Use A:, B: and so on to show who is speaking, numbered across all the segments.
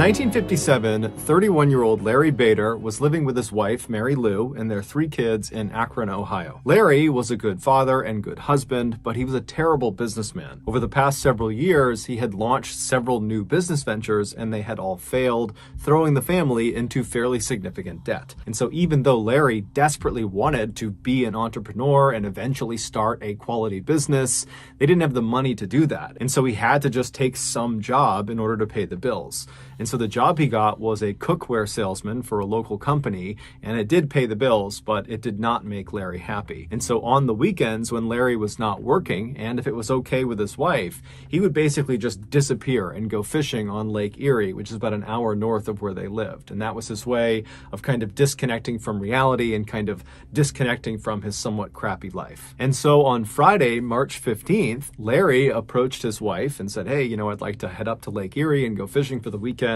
A: 1957, 31-year-old Larry Bader was living with his wife, Mary Lou, and their 3 kids in Akron, Ohio. Larry was a good father and good husband, but he was a terrible businessman. Over the past several years, he had launched several new business ventures, and they had all failed, throwing the family into fairly significant debt. And so even though Larry desperately wanted to be an entrepreneur and eventually start a quality business, they didn't have the money to do that. And so he had to just take some job in order to pay the bills. And so the job he got was a cookware salesman for a local company, and it did pay the bills, but it did not make Larry happy. And so on the weekends when Larry was not working, and if it was okay with his wife, he would basically just disappear and go fishing on Lake Erie, which is about an hour north of where they lived. And that was his way of kind of disconnecting from reality and kind of disconnecting from his somewhat crappy life. And so on Friday, March 15th, Larry approached his wife and said, hey, I'd like to head up to Lake Erie and go fishing for the weekend.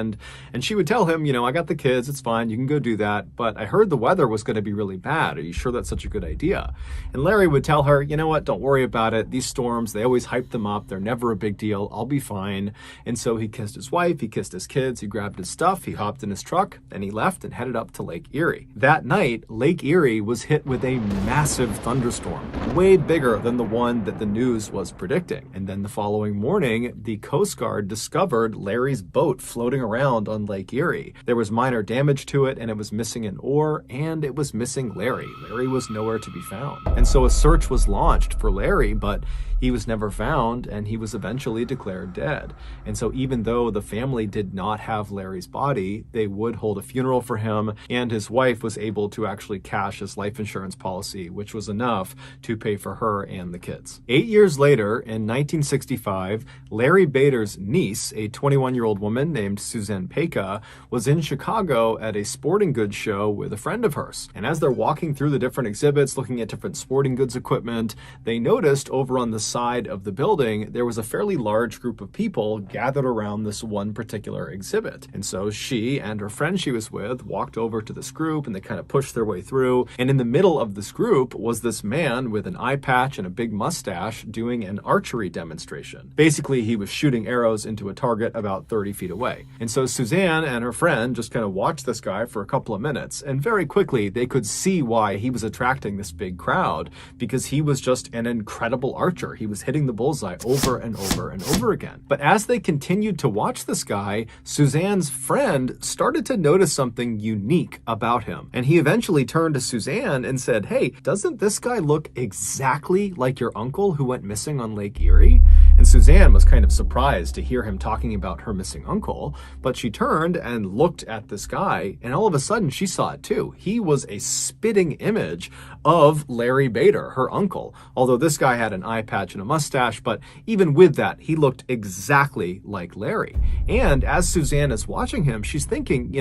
A: And she would tell him, I got the kids, it's fine, you can go do that, but I heard the weather was going to be really bad. Are you sure that's such a good idea? And Larry would tell her, you know what, don't worry about it. These storms, they always hype them up. They're never a big deal. I'll be fine. And so he kissed his wife, he kissed his kids, he grabbed his stuff, he hopped in his truck, and he left and headed up to Lake Erie. That night, Lake Erie was hit with a massive thunderstorm, way bigger than the one that the news was predicting. And then the following morning, the Coast Guard discovered Larry's boat floating around on Lake Erie. There was minor damage to it, and it was missing an oar, and it was missing Larry. Larry was nowhere to be found. And so a search was launched for Larry, but he was never found, and he was eventually declared dead. And so even though the family did not have Larry's body, they would hold a funeral for him, and his wife was able to actually cash his life insurance policy, which was enough to pay for her and the kids. 8 years later, in 1965, Larry Bader's niece, a 21-year-old woman named Suzanne Peka, was in Chicago at a sporting goods show with a friend of hers. And as they're walking through the different exhibits, looking at different sporting goods equipment, they noticed over on the side of the building, there was a fairly large group of people gathered around this one particular exhibit. And so she and her friend she was with walked over to this group, and they kind of pushed their way through. And in the middle of this group was this man with an eye patch and a big mustache doing an archery demonstration. Basically, he was shooting arrows into a target about 30 feet away. And so Suzanne and her friend just kind of watched this guy for a couple of minutes, and very quickly they could see why he was attracting this big crowd, because he was just an incredible archer. He was hitting the bullseye over and over and over again. But as they continued to watch this guy, Suzanne's friend started to notice something unique about him. And he eventually turned to Suzanne and said, hey, doesn't this guy look exactly like your uncle who went missing on Lake Erie? And Suzanne was kind of surprised to hear him talking about her missing uncle, but she turned and looked at this guy, and all of a sudden she saw it too. He was a spitting image of Larry Bader, her uncle, although this guy had an eye patch and a mustache, but even with that, he looked exactly like Larry. And as Suzanne is watching him, she's thinking,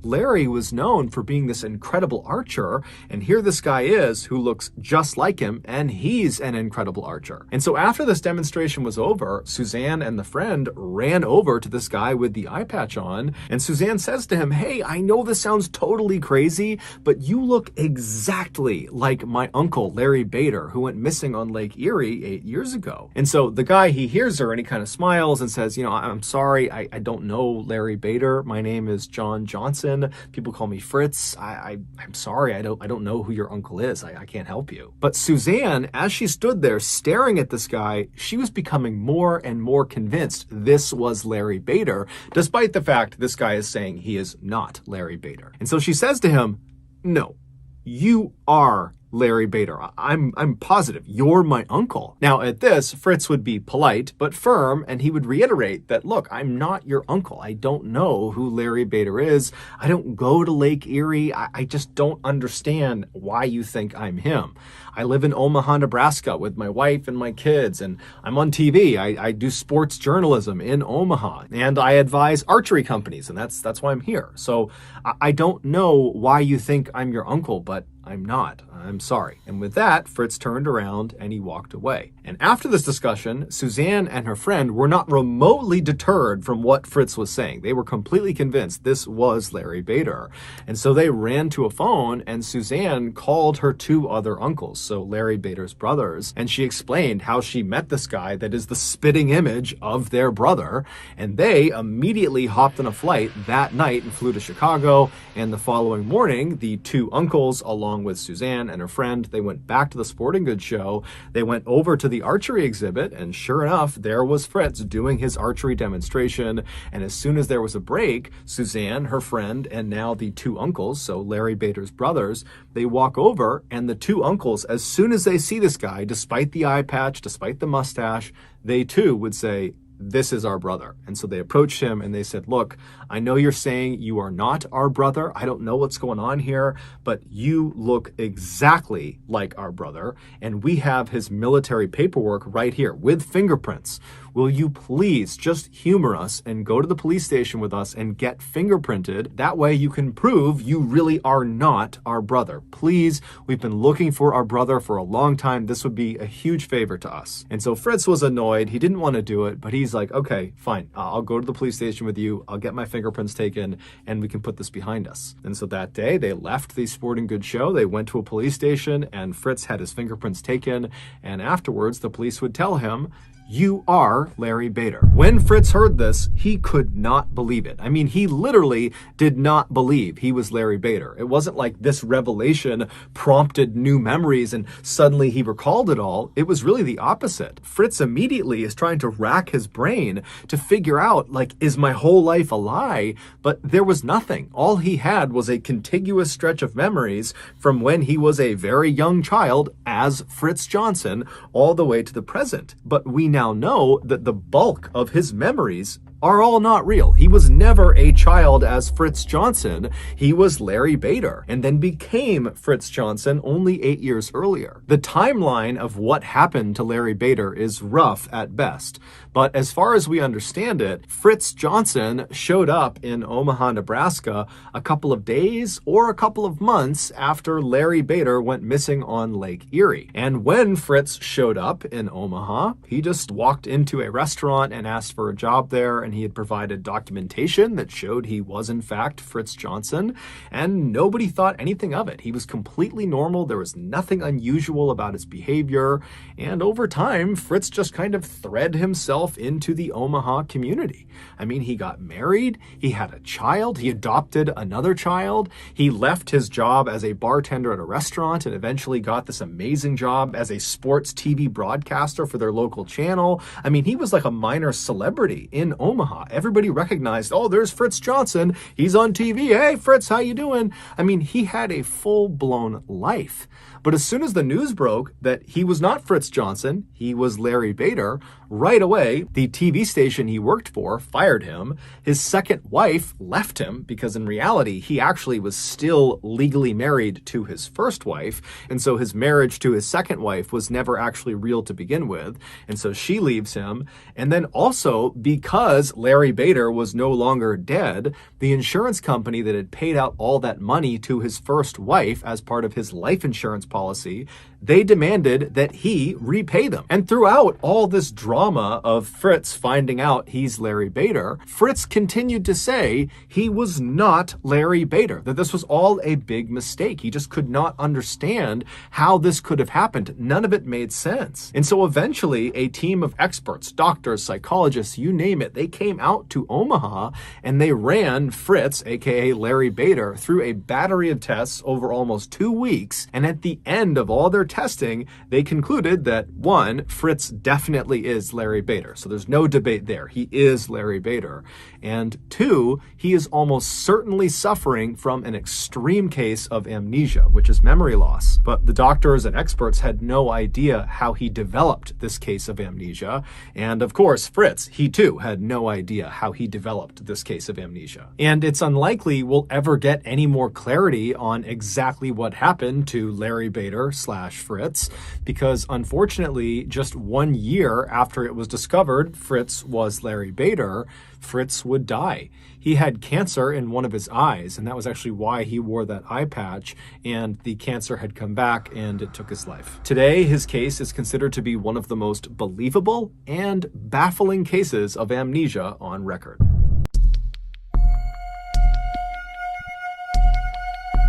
A: Larry was known for being this incredible archer, and here this guy is who looks just like him, and he's an incredible archer. And so after this demonstration was over, Suzanne and the friend ran over to this guy with the eye patch on, and Suzanne says to him, hey, I know this sounds totally crazy, but you look exactly like my uncle, Larry Bader, who went missing on Lake Erie 8 years ago. And so the guy, he hears her and he kind of smiles and says, I'm sorry, I don't know Larry Bader. My name is John Johnson. People call me Fritz. I'm sorry, I don't know who your uncle is. I can't help you. But Suzanne, as she stood there staring at this guy, she was becoming more and more convinced this was Larry Bader, despite the fact this guy is saying he is not Larry Bader. And so she says to him, no, you are Larry Bader. I'm positive you're my uncle. Now at this, Fritz would be polite but firm, and he would reiterate that, look, I'm not your uncle. I don't know who Larry Bader is. I don't go to Lake Erie. I just don't understand why you think I'm him. I live in Omaha, Nebraska with my wife and my kids, and I'm on TV. I do sports journalism in Omaha, and I advise archery companies, and that's why I'm here. So I don't know why you think I'm your uncle, but I'm not. I'm sorry. And with that, Fritz turned around and he walked away. And after this discussion, Suzanne and her friend were not remotely deterred from what Fritz was saying. They were completely convinced this was Larry Bader. And so they ran to a phone, and Suzanne called her two other uncles, so Larry Bader's brothers, and she explained how she met this guy that is the spitting image of their brother. And they immediately hopped on a flight that night and flew to Chicago. And the following morning, the two uncles, along with Suzanne and her friend, they went back to the sporting goods show. They went over to the archery exhibit, and sure enough, there was Fritz doing his archery demonstration. And as soon as there was a break, Suzanne, her friend, and now the two uncles, so Larry Bader's brothers, they walk over, and the two uncles, as soon as they see this guy, despite the eye patch, despite the mustache, they too would say, "This is our brother." And so they approached him and they said, "Look, I know you're saying you are not our brother. I don't know what's going on here, but you look exactly like our brother, and we have his military paperwork right here with fingerprints. Will you please just humor us and go to the police station with us and get fingerprinted? That way you can prove you really are not our brother. Please, we've been looking for our brother for a long time. This would be a huge favor to us." And so Fritz was annoyed. He didn't want to do it, but he's like, "Okay, fine. I'll go to the police station with you. I'll get my fingerprints taken and we can put this behind us." And so that day they left the sporting goods show. They went to a police station and Fritz had his fingerprints taken. And afterwards, the police would tell him, "You are Larry Bader." When Fritz heard this, he could not believe it. I mean, he literally did not believe he was Larry Bader. It wasn't like this revelation prompted new memories and suddenly he recalled it all. It was really the opposite. Fritz immediately is trying to rack his brain to figure out, like, is my whole life a lie? But there was nothing. All he had was a contiguous stretch of memories from when he was a very young child as Fritz Johnson all the way to the present. But we now know that the bulk of his memories are all not real. He was never a child as Fritz Johnson. He was Larry Bader and then became Fritz Johnson only 8 years earlier. The timeline of what happened to Larry Bader is rough at best, but as far as we understand it, Fritz Johnson showed up in Omaha, Nebraska a couple of days or a couple of months after Larry Bader went missing on Lake Erie. And when Fritz showed up in Omaha, he just walked into a restaurant and asked for a job there, and he had provided documentation that showed he was in fact Fritz Johnson, and nobody thought anything of it. He was completely normal. There was nothing unusual about his behavior, and over time, Fritz just kind of thread himself into the Omaha community. I mean, he got married, he had a child, he adopted another child, he left his job as a bartender at a restaurant and eventually got this amazing job as a sports TV broadcaster for their local channel. I mean, he was like a minor celebrity in Omaha. Everybody recognized, "Oh, there's Fritz Johnson. He's on TV. Hey, Fritz, how you doing?" I mean, he had a full-blown life. But as soon as the news broke that he was not Fritz Johnson, he was Larry Bader, right away, the TV station he worked for fired him. His second wife left him because in reality, he actually was still legally married to his first wife. And so his marriage to his second wife was never actually real to begin with. And so she leaves him. And then also because Larry Bader was no longer dead, the insurance company that had paid out all that money to his first wife as part of his life insurance policy, they demanded that he repay them. And throughout all this drama of Fritz finding out he's Larry Bader, Fritz continued to say he was not Larry Bader, that this was all a big mistake. He just could not understand how this could have happened. None of it made sense. And so eventually a team of experts, doctors, psychologists, you name it, they came out to Omaha and they ran Fritz, aka Larry Bader, through a battery of tests over almost 2 weeks. And at the end of all their testing, they concluded that, one, Fritz definitely is Larry Bader. So there's no debate there. He is Larry Bader. And two, he is almost certainly suffering from an extreme case of amnesia, which is memory loss. But the doctors and experts had no idea how he developed this case of amnesia. And of course, Fritz, he too had no idea how he developed this case of amnesia. And it's unlikely we'll ever get any more clarity on exactly what happened to Larry Bader / Fritz, because unfortunately, just 1 year after it was discovered Fritz was Larry Bader, Fritz would die. He had cancer in one of his eyes, and that was actually why he wore that eye patch, and the cancer had come back and it took his life. Today, his case is considered to be one of the most believable and baffling cases of amnesia on record.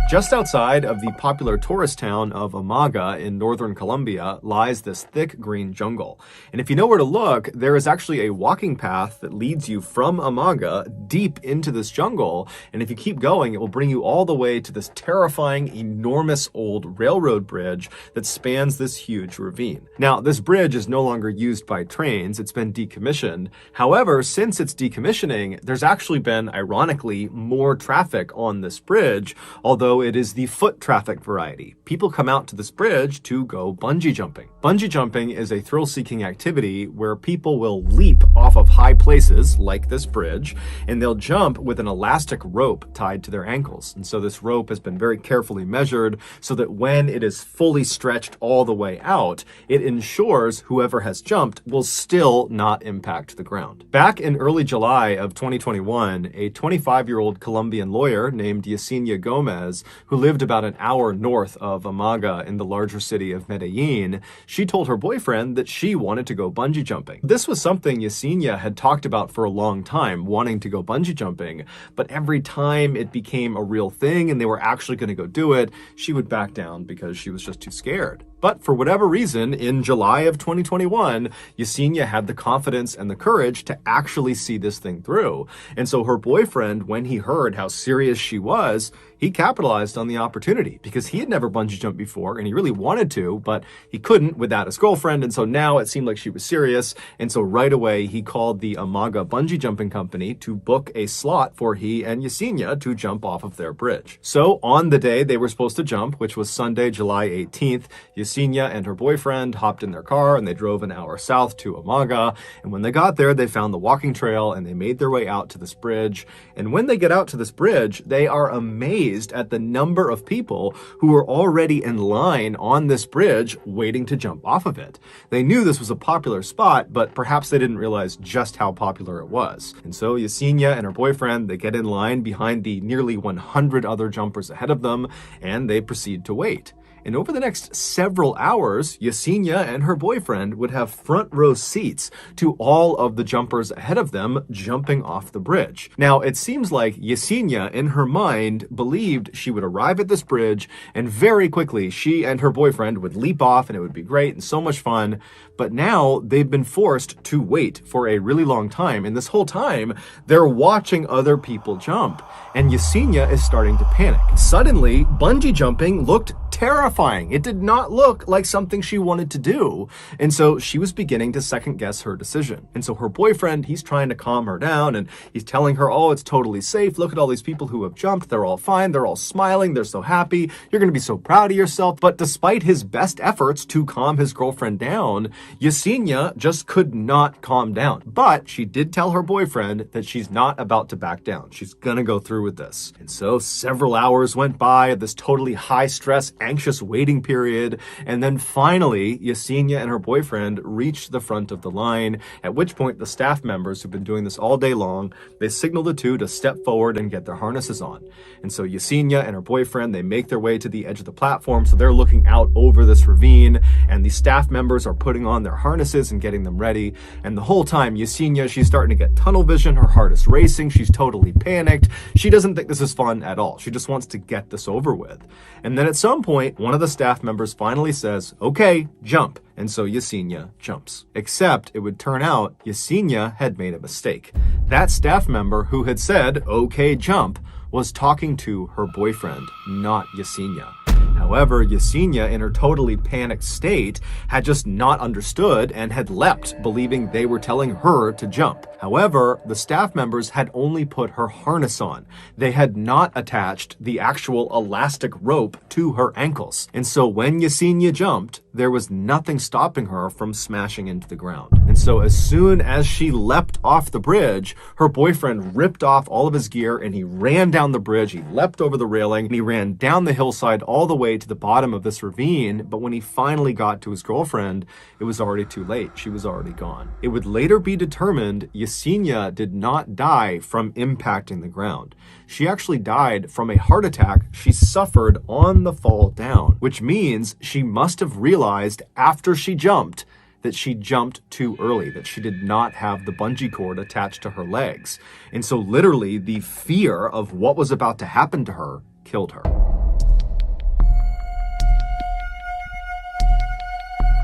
A: Just outside of the popular tourist town of Umaga in northern Colombia lies this thick green jungle. And if you know where to look, there is actually a walking path that leads you from Umaga deep into this jungle. And if you keep going, it will bring you all the way to this terrifying, enormous old railroad bridge that spans this huge ravine. Now, this bridge is no longer used by trains. It's been decommissioned. However, since its decommissioning, there's actually been, ironically, more traffic on this bridge, although it is the foot traffic variety. People come out to this bridge to go bungee jumping. Bungee jumping is a thrill-seeking activity where people will leap off of high places, like this bridge, and they'll jump with an elastic rope tied to their ankles. And so this rope has been very carefully measured so that when it is fully stretched all the way out, it ensures whoever has jumped will still not impact the ground. Back in early July of 2021, a 25-year-old Colombian lawyer named Yesenia Gomez, who lived about an hour north of Umaga in the larger city of Medellin, she told her boyfriend that she wanted to go bungee jumping. This was something Yesenia had talked about for a long time, wanting to go bungee jumping, but every time it became a real thing and they were actually going to go do it, she would back down because she was just too scared. But for whatever reason, in July of 2021, Yesenia had the confidence and the courage to actually see this thing through. And so her boyfriend, when he heard how serious she was, he capitalized on the opportunity because he had never bungee jumped before and he really wanted to, but he couldn't without his girlfriend. And so now it seemed like she was serious. And so right away, he called the Umaga bungee jumping company to book a slot for he and Yesenia to jump off of their bridge. So on the day they were supposed to jump, which was Sunday, July 18th, Yesenia and her boyfriend hopped in their car and they drove an hour south to Umaga. And when they got there, they found the walking trail and they made their way out to this bridge. And when they get out to this bridge, they are amazed at the number of people who were already in line on this bridge waiting to jump off of it. They knew this was a popular spot, but perhaps they didn't realize just how popular it was. And so Yesenia and her boyfriend, they get in line behind the nearly 100 other jumpers ahead of them, and they proceed to wait. And over the next several hours, Yesenia and her boyfriend would have front row seats to all of the jumpers ahead of them jumping off the bridge. Now, it seems like Yesenia, in her mind, believed she would arrive at this bridge and very quickly she and her boyfriend would leap off and it would be great and so much fun. But now they've been forced to wait for a really long time. And this whole time, they're watching other people jump. And Yesenia is starting to panic. Suddenly, bungee jumping looked terrifying. It did not look like something she wanted to do. And so she was beginning to second guess her decision. And so her boyfriend, he's trying to calm her down and he's telling her, oh, it's totally safe. Look at all these people who have jumped. They're all fine. They're all smiling. They're so happy. You're going to be so proud of yourself. But despite his best efforts to calm his girlfriend down, Yesenia just could not calm down. But she did tell her boyfriend that she's not about to back down. She's going to go through with this. And so several hours went by of this totally high stress, anxious waiting period. And then finally, Yesenia and her boyfriend reached the front of the line, at which point the staff members who've been doing this all day long, they signaled the two to step forward and get their harnesses on. And so Yesenia and her boyfriend, they make their way to the edge of the platform. So they're looking out over this ravine and the staff members are putting on their harnesses and getting them ready. And the whole time, Yesenia, she's starting to get tunnel vision. Her heart is racing. She's totally panicked. She doesn't think this is fun at all. She just wants to get this over with. And then at some point, one of the staff members finally says, okay, jump. And so Yesenia jumps. Except it would turn out Yesenia had made a mistake. That staff member who had said, okay, jump, was talking to her boyfriend, not Yesenia. However, Yesenia, in her totally panicked state, had just not understood and had leapt, believing they were telling her to jump. However, the staff members had only put her harness on. They had not attached the actual elastic rope to her ankles. And so when Yesenia jumped, there was nothing stopping her from smashing into the ground. And so as soon as she leapt off the bridge, her boyfriend ripped off all of his gear and he ran down the bridge. He leapt over the railing and he ran down the hillside all the way to the bottom of this ravine. But when he finally got to his girlfriend, it was already too late. She was already gone. It would later be determined Yesenia did not die from impacting the ground. She actually died from a heart attack she suffered on the fall down, which means she must have realized after she jumped that she jumped too early, that she did not have the bungee cord attached to her legs. And so literally the fear of what was about to happen to her killed her.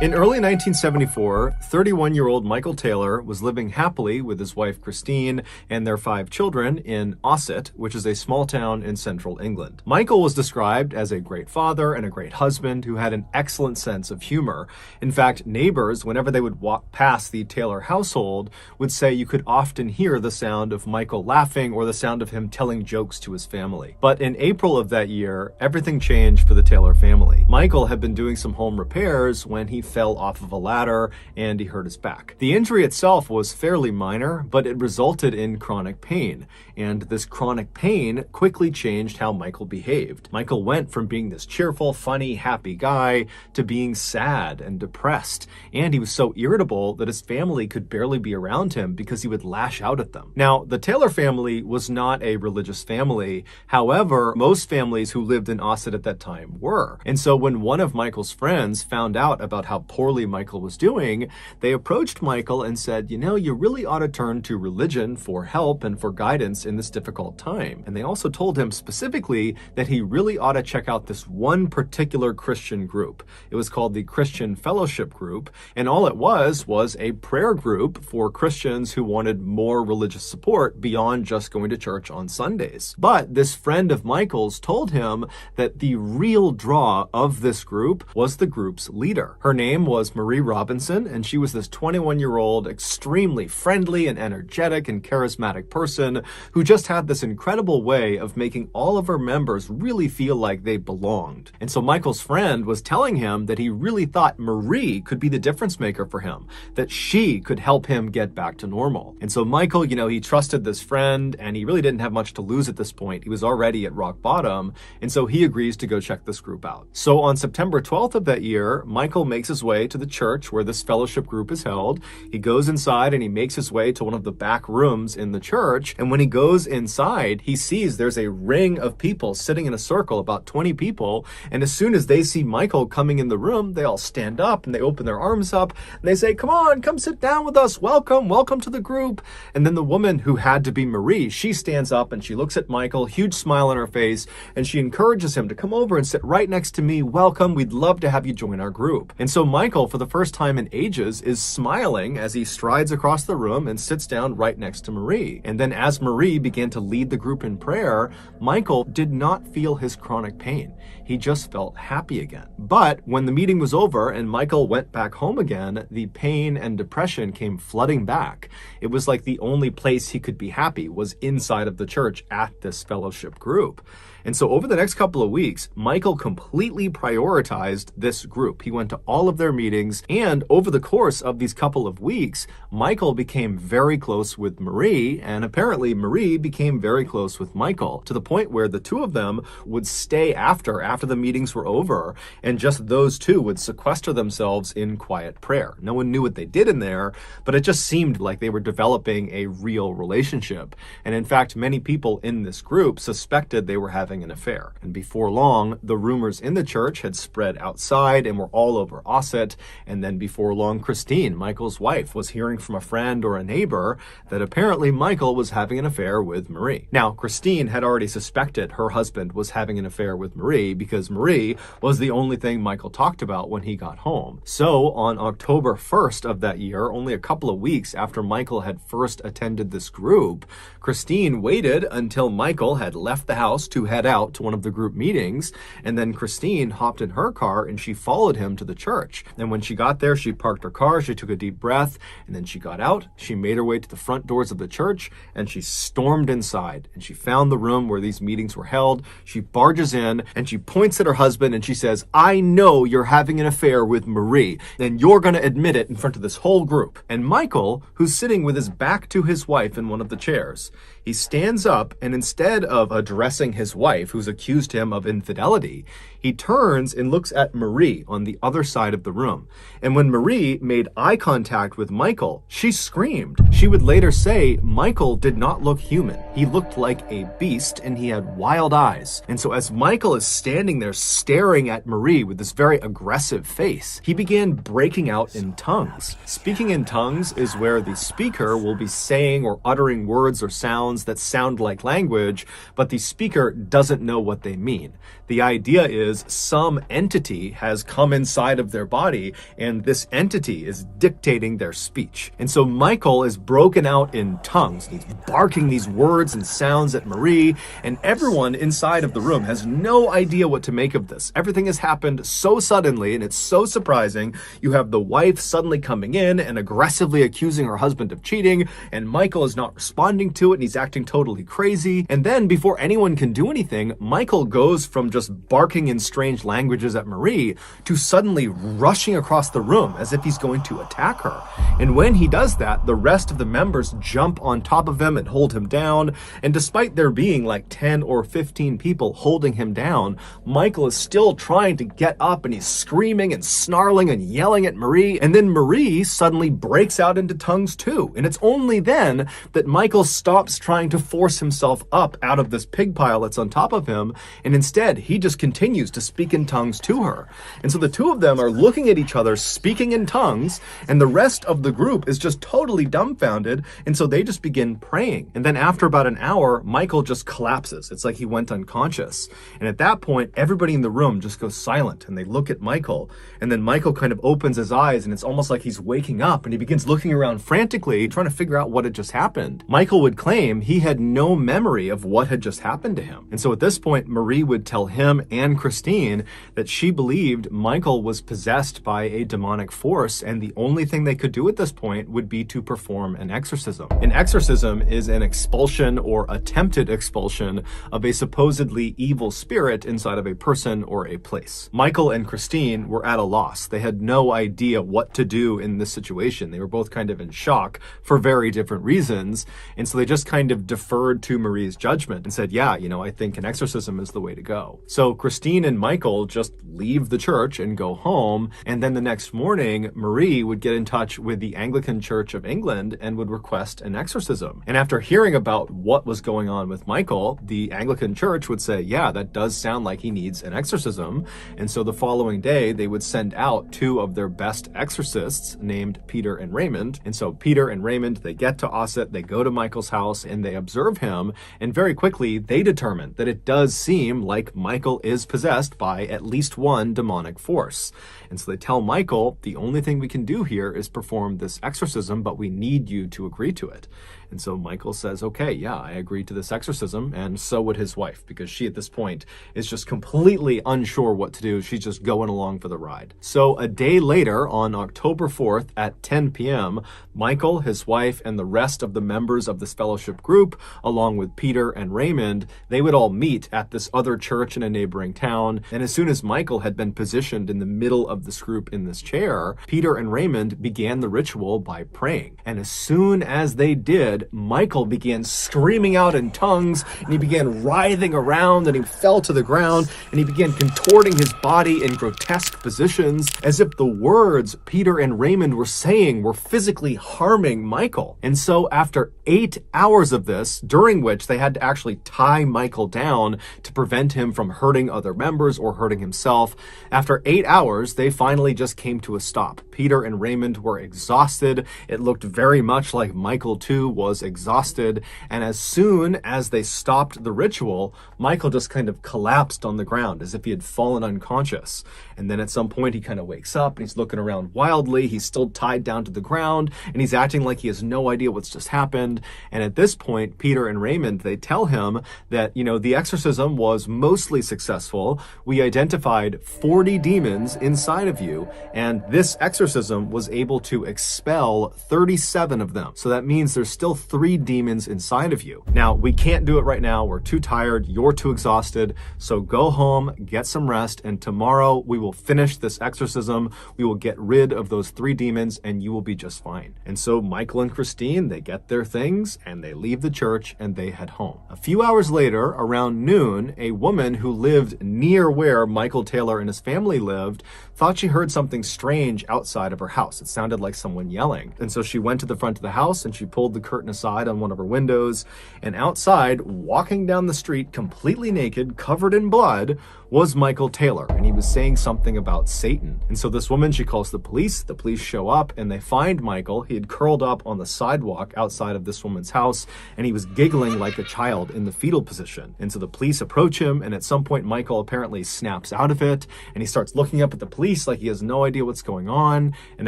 A: In early 1974, 31-year-old Michael Taylor was living happily with his wife Christine and their 5 children in Ossett, which is a small town in central England. Michael was described as a great father and a great husband who had an excellent sense of humor. In fact, neighbors, whenever they would walk past the Taylor household, would say you could often hear the sound of Michael laughing or the sound of him telling jokes to his family. But in April of that year, everything changed for the Taylor family. Michael had been doing some home repairs when he fell off of a ladder and he hurt his back. The injury itself was fairly minor, but it resulted in chronic pain. And this chronic pain quickly changed how Michael behaved. Michael went from being this cheerful, funny, happy guy to being sad and depressed. And he was so irritable that his family could barely be around him because he would lash out at them. Now, the Taylor family was not a religious family. However, most families who lived in Ossett at that time were. And so when one of Michael's friends found out about how poorly Michael was doing, they approached Michael and said, you know, you really ought to turn to religion for help and for guidance in this difficult time. And they also told him specifically that he really ought to check out this one particular Christian group. It was called the Christian Fellowship Group, and all it was a prayer group for Christians who wanted more religious support beyond just going to church on Sundays. But this friend of Michael's told him that the real draw of this group was the group's leader. Her name was Marie Robinson, and she was this 21-year-old, extremely friendly and energetic and charismatic person who just had this incredible way of making all of her members really feel like they belonged. And so Michael's friend was telling him that he really thought Marie could be the difference maker for him, that she could help him get back to normal. And so Michael, you know, he trusted this friend and he really didn't have much to lose at this point. He was already at rock bottom, and so he agrees to go check this group out. So on September 12th of that year, Michael makes his way to the church where this fellowship group is held. He goes inside and he makes his way to one of the back rooms in the church. And when he goes inside, he sees there's a ring of people sitting in a circle, about 20 people. And as soon as they see Michael coming in the room, they all stand up and they open their arms up and they say, come on, come sit down with us. Welcome to the group. And then the woman who had to be Marie, she stands up and she looks at Michael, huge smile on her face, and she encourages him to come over and sit right next to me. Welcome. We'd love to have you join our group. And so Michael, for the first time in ages, is smiling as he strides across the room and sits down right next to Marie. And then as Marie began to lead the group in prayer, Michael did not feel his chronic pain. He just felt happy again. But when the meeting was over and Michael went back home again, the pain and depression came flooding back. It was like the only place he could be happy was inside of the church at this fellowship group. And so over the next couple of weeks, Michael completely prioritized this group. He went to all of their meetings, and over the course of these couple of weeks, Michael became very close with Marie, and apparently Marie became very close with Michael, to the point where the two of them would stay after the meetings were over, and just those two would sequester themselves in quiet prayer. No one knew what they did in there, but it just seemed like they were developing a real relationship. And in fact, many people in this group suspected they were having an affair. And before long, the rumors in the church had spread outside and were all over Ossett. And then before long, Christine, Michael's wife, was hearing from a friend or a neighbor that apparently Michael was having an affair with Marie. Now, Christine had already suspected her husband was having an affair with Marie because Marie was the only thing Michael talked about when he got home. So on October 1st of that year, only a couple of weeks after Michael had first attended this group, Christine waited until Michael had left the house to head head out to one of the group meetings, and then Christine hopped in her car and she followed him to the church. And when she got there, she parked her car, she took a deep breath, and then she got out, she made her way to the front doors of the church, and she stormed inside, and she found the room where these meetings were held. She barges in, and she points at her husband, and she says, "I know you're having an affair with Marie, and you're going to admit it in front of this whole group." And Michael, who's sitting with his back to his wife in one of the chairs, he stands up, and instead of addressing his wife, who's accused him of infidelity, he turns and looks at Marie on the other side of the room. And when Marie made eye contact with Michael, she screamed. She would later say Michael did not look human. He looked like a beast, and he had wild eyes. And so as Michael is standing there staring at Marie with this very aggressive face, he began breaking out in tongues. Speaking in tongues is where the speaker will be saying or uttering words or sounds that sound like language, but the speaker doesn't know what they mean. The idea is some entity has come inside of their body, and this entity is dictating their speech. And so Michael is broken out in tongues. He's barking these words and sounds at Marie, and everyone inside of the room has no idea what to make of this. Everything has happened so suddenly, and it's so surprising. You have the wife suddenly coming in and aggressively accusing her husband of cheating, and Michael is not responding to it, and he's acting totally crazy. And then before anyone can do anything, Michael goes from just barking in strange languages at Marie to suddenly rushing across the room as if he's going to attack her. And when he does that, the rest of the members jump on top of him and hold him down. And despite there being like 10 or 15 people holding him down, Michael is still trying to get up, and he's screaming and snarling and yelling at Marie. And then Marie suddenly breaks out into tongues too. And it's only then that Michael stops trying to force himself up out of this pig pile that's on top of him, and instead he just continues to speak in tongues to her. And so the two of them are looking at each other, speaking in tongues, and the rest of the group is just totally dumbfounded, and so they just begin praying. And then after about an hour, Michael just collapses. It's like he went unconscious. And at that point, everybody in the room just goes silent, and they look at Michael, and then Michael kind of opens his eyes, and it's almost like he's waking up, and he begins looking around frantically, trying to figure out what had just happened. Michael would claim he had no memory of what had just happened to him. And so at this point, Marie would tell him and Christine that she believed Michael was possessed by a demonic force, and the only thing they could do at this point would be to perform an exorcism. An exorcism is an expulsion or attempted expulsion of a supposedly evil spirit inside of a person or a place. Michael and Christine were at a loss. They had no idea what to do in this situation. They were both kind of in shock for very different reasons, and so they just kind of deferred to Marie's judgment and said, yeah, I think an exorcism is the way to go. So Christine and Michael just leave the church and go home, and then the next morning, Marie would get in touch with the Anglican Church of England and would request an exorcism. And after hearing about what was going on with Michael, the Anglican Church would say, yeah, that does sound like he needs an exorcism. And so the following day, they would send out two of their best exorcists named Peter and Raymond. And so Peter and Raymond, they get to Ossett, they go to Michael's house, and they observe him, and very quickly, they determine that it does seem like Michael is possessed by at least one demonic force. And so they tell Michael, the only thing we can do here is perform this exorcism, but we need you to agree to it. And so Michael says, okay, yeah, I agree to this exorcism, and so would his wife, because she at this point is just completely unsure what to do. She's just going along for the ride. So a day later, on October 4th at 10 p.m., Michael, his wife, and the rest of the members of this fellowship group, along with Peter and Raymond, they would all meet at this other church in a neighboring town. And as soon as Michael had been positioned in the middle of this group in this chair, Peter and Raymond began the ritual by praying. And as soon as they did, Michael began screaming out in tongues, and he began writhing around, and he fell to the ground, and he began contorting his body in grotesque positions, as if the words Peter and Raymond were saying were physically harming Michael. And so after 8 hours of this, during which they had to actually tie Michael down to prevent him from hurting other members or hurting himself, after 8 hours, they finally just came to a stop. Peter and Raymond were exhausted. It looked very much like Michael too was exhausted, and as soon as they stopped the ritual, Michael just kind of collapsed on the ground as if he had fallen unconscious. And then at some point he kind of wakes up and he's looking around wildly. He's still tied down to the ground and he's acting like he has no idea what's just happened. And at this point, Peter and Raymond, they tell him that, the exorcism was mostly successful. We identified 40 demons inside of you, and this exorcism was able to expel 37 of them. So that means there's still 3 demons inside of you. Now, we can't do it right now. We're too tired. You're too exhausted. So go home, get some rest, and tomorrow we will finish this exorcism. We will get rid of those 3 demons and you will be just fine. And so Michael and Christine, they get their things and they leave the church and they head home. A few hours later, around noon, a woman who lived near where Michael Taylor and his family lived thought she heard something strange outside of her house. It sounded like someone yelling. And so she went to the front of the house and she pulled the curtain aside on one of her windows. And outside, walking down the street completely naked, covered in blood, was Michael Taylor. And he was saying something about Satan. And so this woman, she calls the police. The police show up and they find Michael. He had curled up on the sidewalk outside of this woman's house and he was giggling like a child in the fetal position. And so the police approach him, and at some point Michael apparently snaps out of it and he starts looking up at the police like he has no idea what's going on. And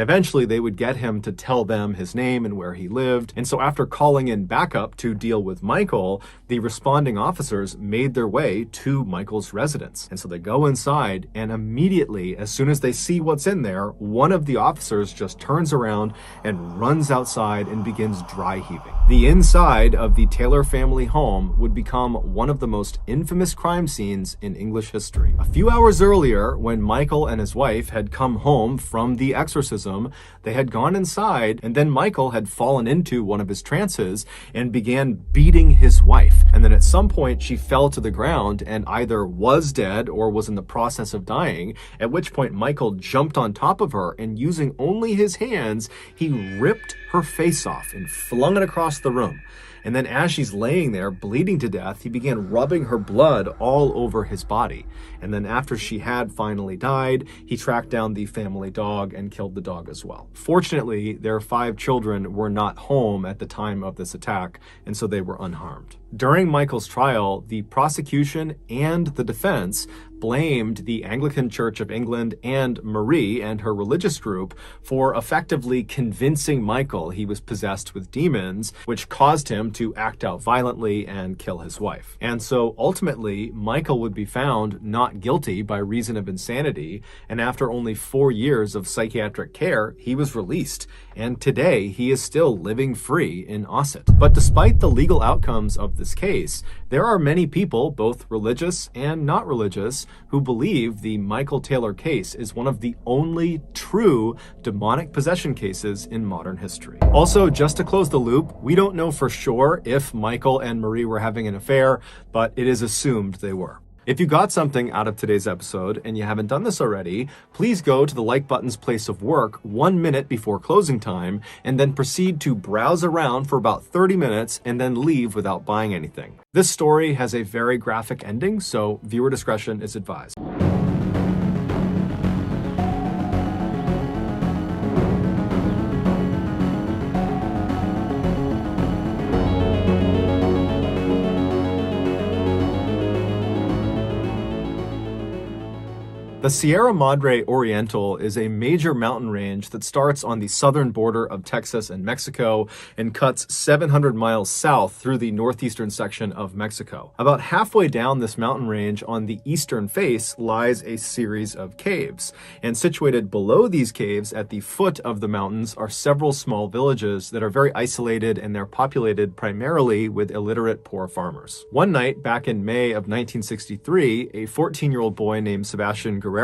A: eventually they would get him to tell them his name and where he lived. And so after calling in backup to deal with Michael, the responding officers made their way to Michael's residence. And so they go inside, and immediately, as soon as they see what's in there, one of the officers just turns around and runs outside and begins dry heaving. The inside of the Taylor family home would become one of the most infamous crime scenes in English history. A few hours earlier, when Michael and his wife had come home from the exorcism, they had gone inside, and then Michael had fallen into one of his trances and began beating his wife. And then at some point, she fell to the ground and either was dead or was in the process of dying, at which point Michael jumped on top of her and using only his hands, he ripped her face off and flung it across the room. And then as she's laying there bleeding to death, he began rubbing her blood all over his body. And then after she had finally died, he tracked down the family dog and killed the dog as well. Fortunately, their 5 children were not home at the time of this attack, and so they were unharmed. During Michael's trial, the prosecution and the defense blamed the Anglican Church of England and Marie and her religious group for effectively convincing Michael he was possessed with demons, which caused him to act out violently and kill his wife. And so ultimately, Michael would be found not guilty by reason of insanity, and after only 4 years of psychiatric care, he was released. And today, he is still living free in Ossett. But despite the legal outcomes of this case, there are many people, both religious and not religious, who believe the Michael Taylor case is one of the only true demonic possession cases in modern history. Also, just to close the loop, we don't know for sure if Michael and Marie were having an affair, but it is assumed they were. If you got something out of today's episode and you haven't done this already, please go to the like button's place of work 1 minute before closing time and then proceed to browse around for about 30 minutes and then leave without buying anything. This story has a very graphic ending, so viewer discretion is advised. The Sierra Madre Oriental is a major mountain range that starts on the southern border of Texas and Mexico and cuts 700 miles south through the northeastern section of Mexico. About halfway down this mountain range on the eastern face lies a series of caves, and situated below these caves at the foot of the mountains are several small villages that are very isolated, and they're populated primarily with illiterate poor farmers. One night back in May of 1963, a 14-year-old boy named Sebastian Guerrero,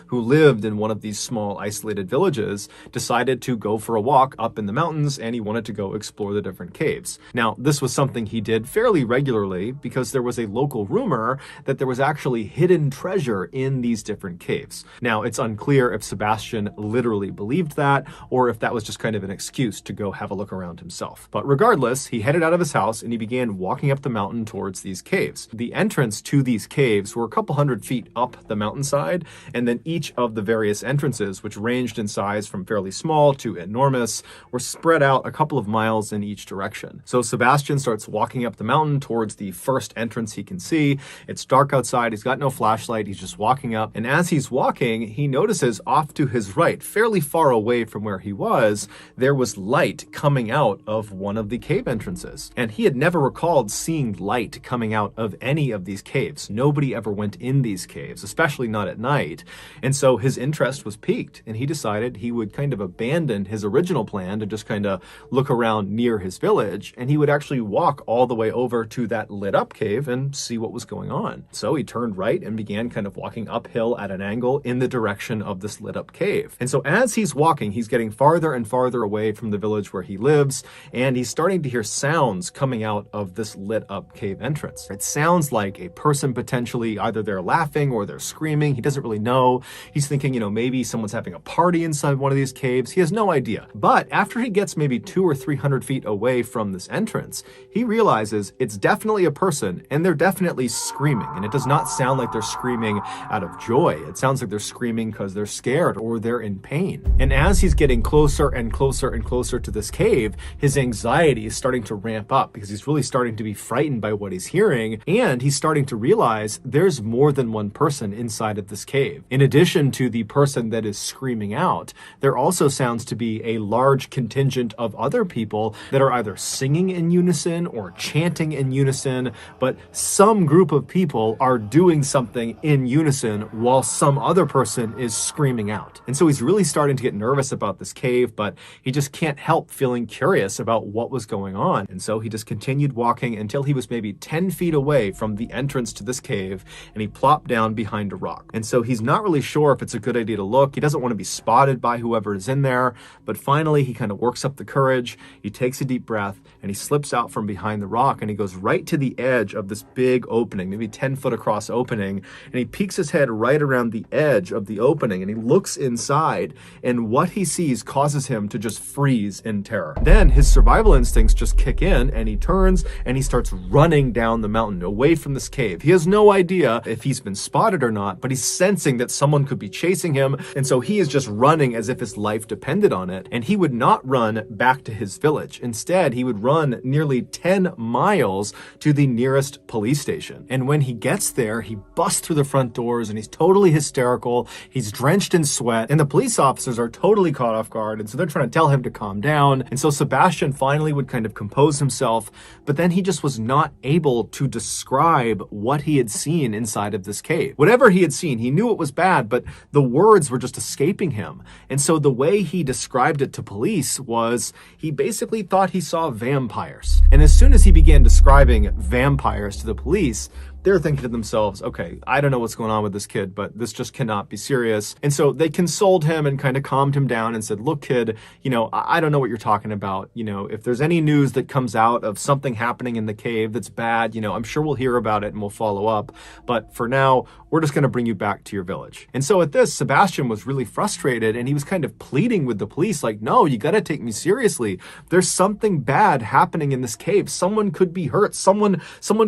A: who lived in one of these small isolated villages, decided to go for a walk up in the mountains, and he wanted to go explore the different caves. Now, this was something he did fairly regularly because there was a local rumor that there was actually hidden treasure in these different caves. Now, it's unclear if Sebastian literally believed that or if that was just kind of an excuse to go have a look around himself. But regardless, he headed out of his house and he began walking up the mountain towards these caves. The entrance to these caves were a couple hundred feet up the mountainside, side, and then each of the various entrances, which ranged in size from fairly small to enormous, were spread out a couple of miles in each direction. So Sebastian starts walking up the mountain towards the first entrance he can see. It's dark outside, he's got no flashlight, he's just walking up, and as he's walking, he notices off to his right, fairly far away from where he was, there was light coming out of one of the cave entrances. And he had never recalled seeing light coming out of any of these caves. Nobody ever went in these caves, especially not at night. And so his interest was piqued, and he decided he would kind of abandon his original plan to just kind of look around near his village, and he would actually walk all the way over to that lit up cave and see what was going on. So he turned right and began kind of walking uphill at an angle in the direction of this lit up cave. And so as he's walking, he's getting farther and farther away from the village where he lives, and he's starting to hear sounds coming out of this lit up cave entrance. It sounds like a person potentially, either they're laughing or they're screaming. He doesn't really know. He's thinking, maybe someone's having a party inside one of these caves. He has no idea. But after he gets maybe 200 or 300 feet away from this entrance, he realizes it's definitely a person, and they're definitely screaming. And it does not sound like they're screaming out of joy. It sounds like they're screaming because they're scared or they're in pain. And as he's getting closer and closer and closer to this cave, his anxiety is starting to ramp up because he's really starting to be frightened by what he's hearing, and he's starting to realize there's more than one person inside of this cave. In addition to the person that is screaming out, there also sounds to be a large contingent of other people that are either singing in unison or chanting in unison, but some group of people are doing something in unison while some other person is screaming out. And so he's really starting to get nervous about this cave, but he just can't help feeling curious about what was going on. And so he just continued walking until he was maybe 10 feet away from the entrance to this cave, and he plopped down behind a rock. And so he's not really sure if it's a good idea to look. He doesn't want to be spotted by whoever is in there, but finally he kind of works up the courage. He takes a deep breath, and he slips out from behind the rock, and he goes right to the edge of this big opening, maybe 10 foot across opening, and he peeks his head right around the edge of the opening, and he looks inside, and what he sees causes him to just freeze in terror. Then his survival instincts just kick in, and he turns and he starts running down the mountain away from this cave. He has no idea if he's been spotted or not, but he's sensing that someone could be chasing him, and so he is just running as if his life depended on it. And he would not run back to his village. Instead, he would run nearly 10 miles to the nearest police station. And when he gets there, he busts through the front doors, and he's totally hysterical. He's drenched in sweat, and the police officers are totally caught off guard, and so they're trying to tell him to calm down. And so Sebastian finally would kind of compose himself, but then he just was not able to describe what he had seen inside of this cave. Whatever he had seen, he knew it was bad, but the words were just escaping him. And so the way he described it to police was he basically thought he saw vampires. And as soon as he began describing vampires to the police, they're thinking to themselves, okay, I don't know what's going on with this kid, but this just cannot be serious. And so they consoled him and kind of calmed him down and said, look, kid, I don't know what you're talking about. If there's any news that comes out of something happening in the cave that's bad, I'm sure we'll hear about it and we'll follow up. But for now, we're just going to bring you back to your village. And so at this, Sebastian was really frustrated, and he was kind of pleading with the police, like, no, you got to take me seriously. There's something bad happening in this cave. Someone could be hurt. Someone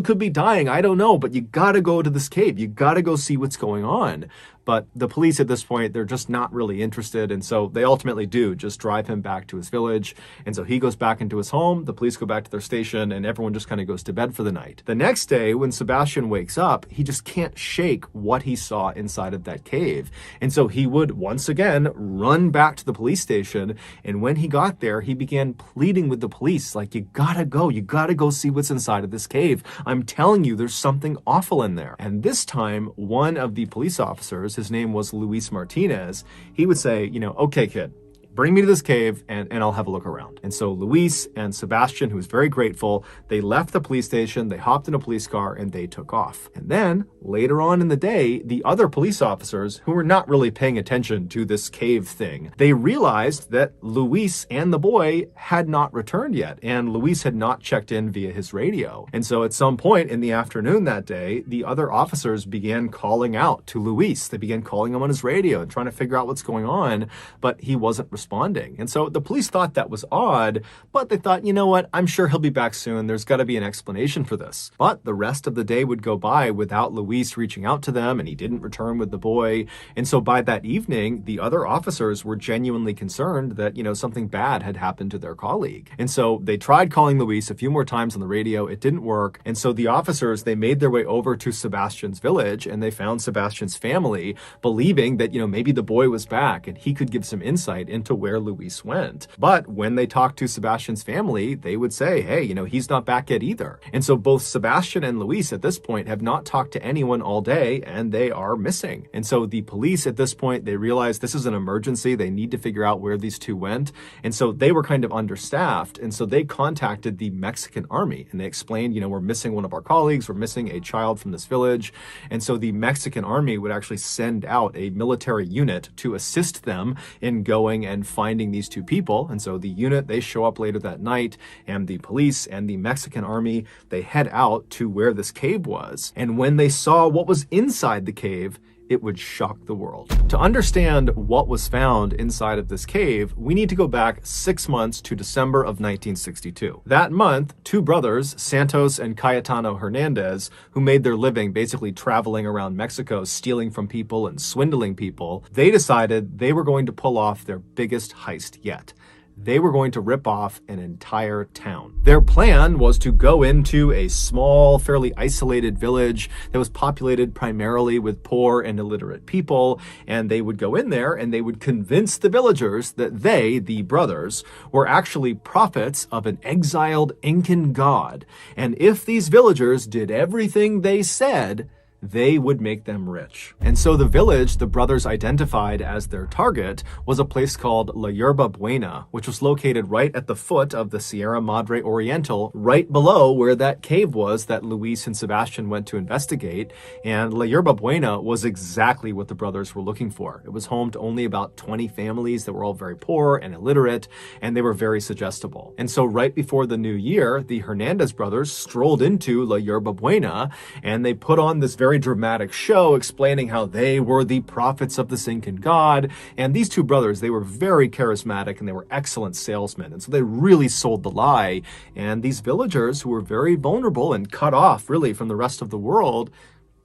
A: could be dying. I don't know. But you gotta go to this cave. You gotta go see what's going on. But the police at this point, they're just not really interested. And so they ultimately do just drive him back to his village. And so he goes back into his home. The police go back to their station, and everyone just kind of goes to bed for the night. The next day, when Sebastian wakes up, he just can't shake what he saw inside of that cave. And so he would once again run back to the police station. And when he got there, he began pleading with the police, like, you gotta go see what's inside of this cave. I'm telling you, there's something awful in there. And this time, one of the police officers, his name was Luis Martinez, he would say, okay, kid, bring me to this cave and I'll have a look around. And so Luis and Sebastian, who was very grateful, they left the police station, they hopped in a police car, and they took off. And then later on in the day, the other police officers, who were not really paying attention to this cave thing, they realized that Luis and the boy had not returned yet, and Luis had not checked in via his radio. And so at some point in the afternoon that day, the other officers began calling out to Luis. They began calling him on his radio and trying to figure out what's going on, but he wasn't responding. responding. And so the police thought that was odd, but they thought, you know what, I'm sure he'll be back soon. There's got to be an explanation for this. But the rest of the day would go by without Luis reaching out to them, and he didn't return with the boy. And so by that evening, the other officers were genuinely concerned that, something bad had happened to their colleague. And so they tried calling Luis a few more times on the radio. It didn't work. And so the officers, they made their way over to Sebastian's village, and they found Sebastian's family, believing that, maybe the boy was back and he could give some insight into where Luis went. But when they talked to Sebastian's family, they would say, hey, he's not back yet either. And so both Sebastian and Luis at this point have not talked to anyone all day, and they are missing. And so the police at this point, they realize this is an emergency. They need to figure out where these two went. And so they were kind of understaffed. And so they contacted the Mexican army, and they explained, we're missing one of our colleagues. We're missing a child from this village. And so the Mexican army would actually send out a military unit to assist them in going and finding these two people. And so the unit, they show up later that night, and the police and the Mexican army, they head out to where this cave was. And when they saw what was inside the cave, it would shock the world. To understand what was found inside of this cave, we need to go back 6 months to December of 1962. That month, two brothers, Santos and Cayetano Hernandez, who made their living basically traveling around Mexico, stealing from people and swindling people, they decided they were going to pull off their biggest heist yet. They were going to rip off an entire town. Their plan was to go into a small, fairly isolated village that was populated primarily with poor and illiterate people, and they would go in there and they would convince the villagers that they, the brothers, were actually prophets of an exiled Incan god. And if these villagers did everything they said, they would make them rich. And so the village the brothers identified as their target was a place called La Yerba Buena, which was located right at the foot of the Sierra Madre Oriental, right below where that cave was that Luis and Sebastian went to investigate. And La Yerba Buena was exactly what the brothers were looking for. It was home to only about 20 families that were all very poor and illiterate, and they were very suggestible. And so right before the new year, the Hernandez brothers strolled into La Yerba Buena, and they put on this very dramatic show explaining how they were the prophets of the Incan god. And these two brothers, they were very charismatic and they were excellent salesmen. And so they really sold the lie. And these villagers, who were very vulnerable and cut off really from the rest of the world,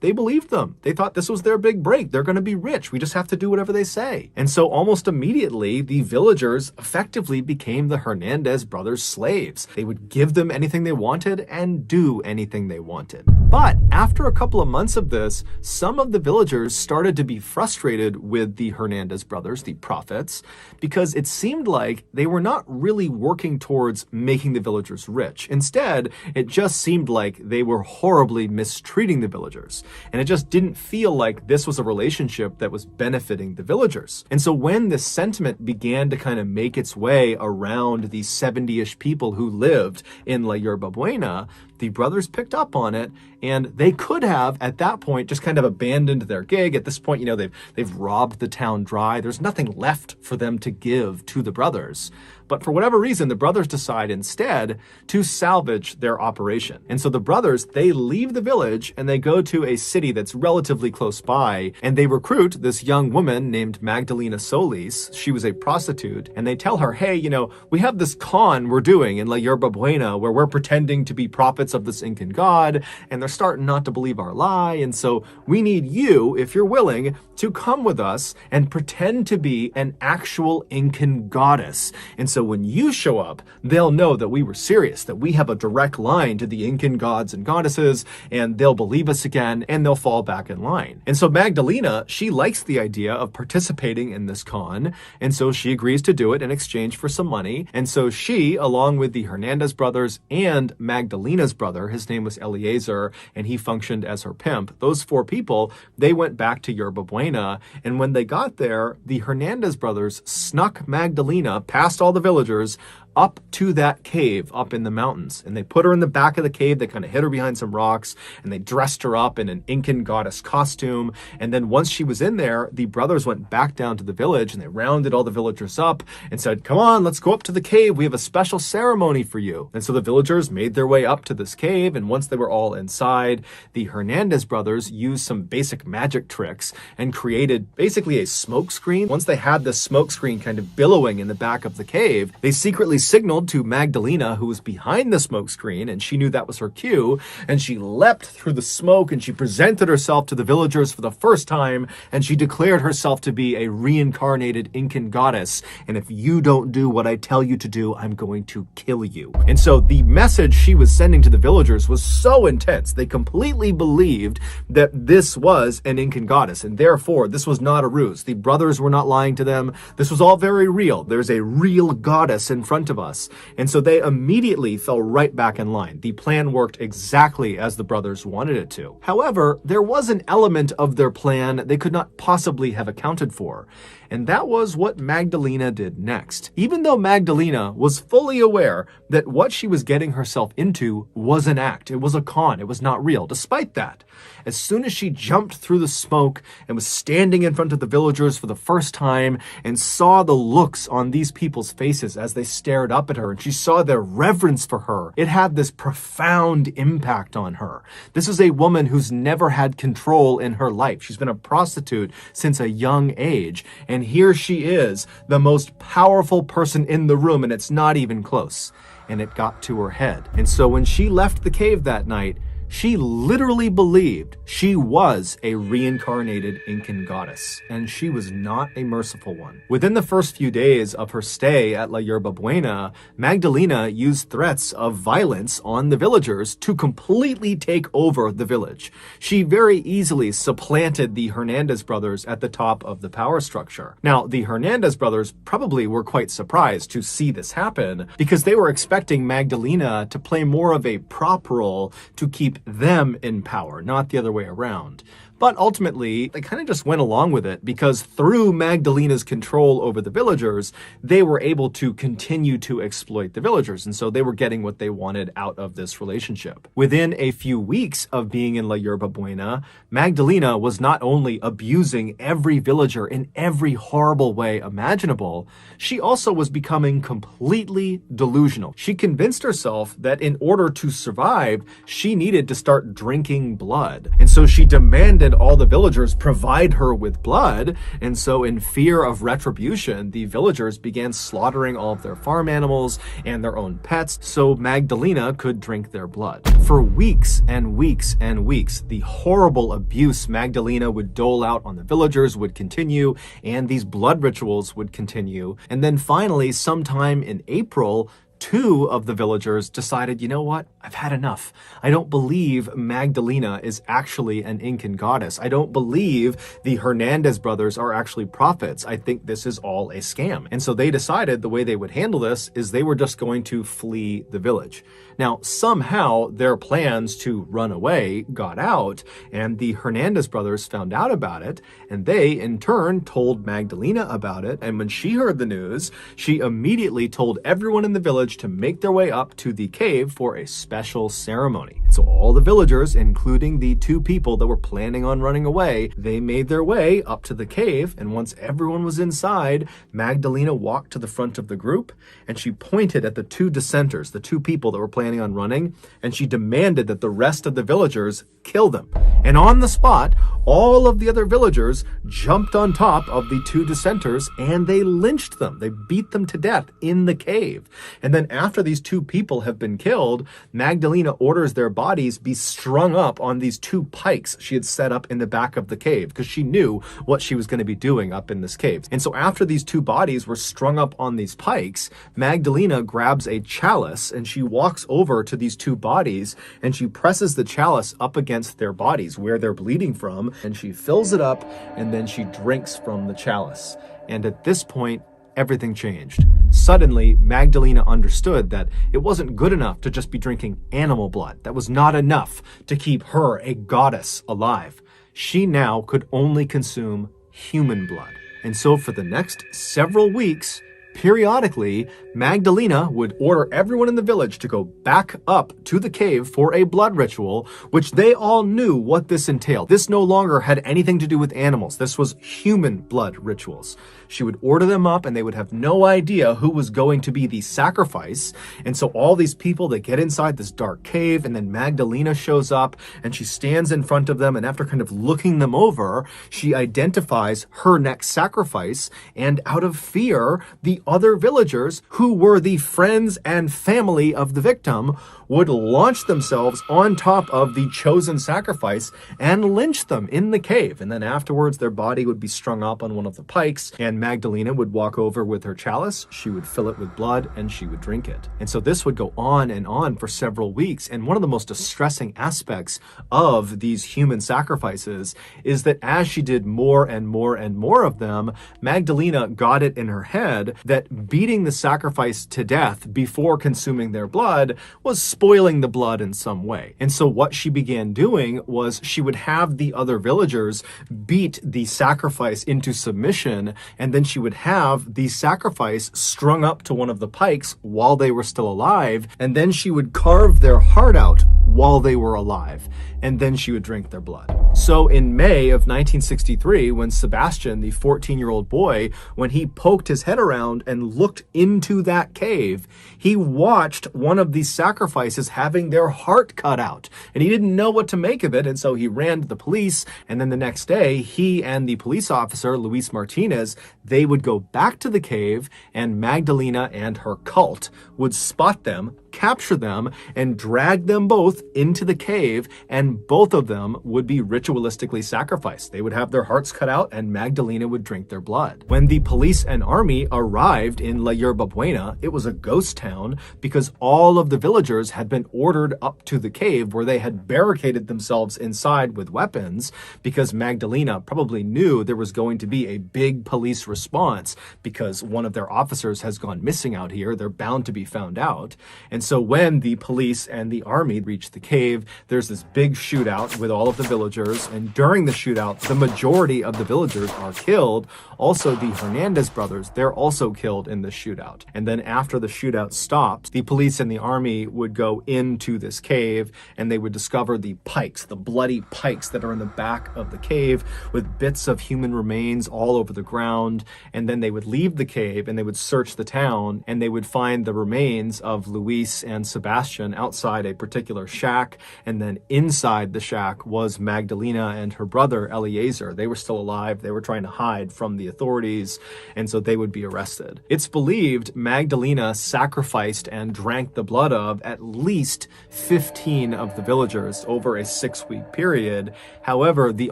A: they believed them. They thought this was their big break. They're going to be rich. We just have to do whatever they say. And so almost immediately, the villagers effectively became the Hernandez brothers' slaves. They would give them anything they wanted and do anything they wanted. But after a couple of months of this, some of the villagers started to be frustrated with the Hernandez brothers, the prophets, because it seemed like they were not really working towards making the villagers rich. Instead, it just seemed like they were horribly mistreating the villagers. And it just didn't feel like this was a relationship that was benefiting the villagers. And so when this sentiment began to kind of make its way around the 70-ish people who lived in La Yerba Buena, the brothers picked up on it, and they could have, at that point, just kind of abandoned their gig. At this point, they've robbed the town dry. There's nothing left for them to give to the brothers. But for whatever reason, the brothers decide instead to salvage their operation. And so the brothers, they leave the village and they go to a city that's relatively close by, and they recruit this young woman named Magdalena Solis. She was a prostitute, and they tell her, hey, we have this con we're doing in La Yerba Buena where we're pretending to be prophets of this Incan god, and they're starting not to believe our lie. And so we need you, if you're willing, to come with us and pretend to be an actual Incan goddess. And so when you show up, they'll know that we were serious, that we have a direct line to the Incan gods and goddesses, and they'll believe us again, and they'll fall back in line. And so Magdalena, she likes the idea of participating in this con, and so she agrees to do it in exchange for some money. And so she, along with the Hernandez brothers and Magdalena's brother, his name was Eliezer, and he functioned as her pimp, those four people, they went back to Yerba Buena, and when they got there, the Hernandez brothers snuck Magdalena past all the villagers up to that cave up in the mountains. And they put her in the back of the cave. They kind of hid her behind some rocks, and they dressed her up in an Incan goddess costume. And then once she was in there, the brothers went back down to the village, and they rounded all the villagers up and said, "Come on, let's go up to the cave. We have a special ceremony for you." And so the villagers made their way up to this cave, and once they were all inside, the Hernandez brothers used some basic magic tricks and created basically a smoke screen. Once they had this smoke screen kind of billowing in the back of the cave, they secretly signaled to Magdalena, who was behind the smoke screen, and she knew that was her cue, and she leapt through the smoke and she presented herself to the villagers for the first time, and she declared herself to be a reincarnated Incan goddess. And if you don't do what I tell you to do, I'm going to kill you. And so the message she was sending to the villagers was so intense. They completely believed that this was an Incan goddess, and therefore this was not a ruse. The brothers were not lying to them. This was all very real. There's a real goddess in front of us. And so they immediately fell right back in line. The plan worked exactly as the brothers wanted it to. However, there was an element of their plan they could not possibly have accounted for. And that was what Magdalena did next. Even though Magdalena was fully aware that what she was getting herself into was an act, it was a con, it was not real. Despite that, as soon as she jumped through the smoke and was standing in front of the villagers for the first time and saw the looks on these people's faces as they stared up at her, and she saw their reverence for her, it had this profound impact on her. This is a woman who's never had control in her life. She's been a prostitute since a young age, and here she is, the most powerful person in the room, and it's not even close. And it got to her head. And so when she left the cave that night, she literally believed she was a reincarnated Incan goddess, and she was not a merciful one. Within the first few days of her stay at La Yerba Buena, Magdalena used threats of violence on the villagers to completely take over the village. She very easily supplanted the Hernandez brothers at the top of the power structure. Now, the Hernandez brothers probably were quite surprised to see this happen because they were expecting Magdalena to play more of a prop role to keep them in power, not the other way around. But ultimately, they kind of just went along with it because through Magdalena's control over the villagers, they were able to continue to exploit the villagers. And so they were getting what they wanted out of this relationship. Within a few weeks of being in La Yerba Buena, Magdalena was not only abusing every villager in every horrible way imaginable, she also was becoming completely delusional. She convinced herself that in order to survive, she needed to start drinking blood. And so she demanded all the villagers provide her with blood, and so in fear of retribution, the villagers began slaughtering all of their farm animals and their own pets so Magdalena could drink their blood. For weeks and weeks and weeks, the horrible abuse Magdalena would dole out on the villagers would continue, and these blood rituals would continue. And then finally, sometime in April, two of the villagers decided, you know what? I've had enough. I don't believe Magdalena is actually an Incan goddess. I don't believe the Hernandez brothers are actually prophets. I think this is all a scam. And so they decided the way they would handle this is they were just going to flee the village. Now, somehow their plans to run away got out, and the Hernandez brothers found out about it, and they, in turn, told Magdalena about it. And when she heard the news, she immediately told everyone in the village to make their way up to the cave for a special ceremony. So all the villagers, including the two people that were planning on running away, they made their way up to the cave, and once everyone was inside, Magdalena walked to the front of the group, and she pointed at the two dissenters, the two people that were planning on running, and she demanded that the rest of the villagers kill them. And on the spot, all of the other villagers jumped on top of the two dissenters and they lynched them. They beat them to death in the cave. And then after these two people have been killed, Magdalena orders their bodies be strung up on these two pikes she had set up in the back of the cave because she knew what she was going to be doing up in this cave. And so after these two bodies were strung up on these pikes, Magdalena grabs a chalice and she walks over to these two bodies and she presses the chalice up against their bodies where they're bleeding from, and she fills it up and then she drinks from the chalice. And at this point, everything changed. Suddenly, Magdalena understood that it wasn't good enough to just be drinking animal blood. That was not enough to keep her, a goddess, alive. She now could only consume human blood. And so for the next several weeks, Periodically, Magdalena would order everyone in the village to go back up to the cave for a blood ritual, which they all knew what this entailed. This no longer had anything to do with animals. This was human blood rituals. She would order them up and they would have no idea who was going to be the sacrifice. And so all these people that get inside this dark cave, and then Magdalena shows up and she stands in front of them, and after kind of looking them over, she identifies her next sacrifice, and out of fear, the other villagers, who were the friends and family of the victim, would launch themselves on top of the chosen sacrifice and lynch them in the cave. And then afterwards, their body would be strung up on one of the pikes, and Magdalena would walk over with her chalice, she would fill it with blood, and she would drink it. And so this would go on and on for several weeks. And one of the most distressing aspects of these human sacrifices is that as she did more and more and more of them, Magdalena got it in her head that beating the sacrifice to death before consuming their blood was spoiling the blood in some way. And so what she began doing was she would have the other villagers beat the sacrifice into submission, and then she would have the sacrifice strung up to one of the pikes while they were still alive, and then she would carve their heart out while they were alive, and then she would drink their blood. So in May of 1963, when Sebastian, the 14-year-old boy, when he poked his head around and looked into that cave, he watched one of these sacrifices having their heart cut out, and he didn't know what to make of it, and so he ran to the police. And then the next day, he and the police officer, Luis Martinez, they would go back to the cave, and Magdalena and her cult would spot them, capture them, and drag them both into the cave, and both of them would be ritualistically sacrificed. They would have their hearts cut out, and Magdalena would drink their blood. When the police and army arrived in La Yerba Buena, it was a ghost town because all of the villagers had been ordered up to the cave, where they had barricaded themselves inside with weapons, because Magdalena probably knew there was going to be a big police response because one of their officers has gone missing out here. They're bound to be found out. And so when the police and the army reach the cave, there's this big shootout with all of the villagers. And during the shootout, the majority of the villagers are killed. Also, the Hernandez brothers, they're also killed in the shootout. And then after the shootout stops, the police and the army would go into this cave, and they would discover the pikes, the bloody pikes that are in the back of the cave, with bits of human remains all over the ground. And then they would leave the cave and they would search the town, and they would find the remains of Luis and Sebastian outside a particular shack. And then inside the shack was Magdalena and her brother Eliezer. They were still alive. They were trying to hide from the authorities, and so they would be arrested. It's believed Magdalena sacrificed and drank the blood of at least 15 of the villagers over a 6-week period. However, the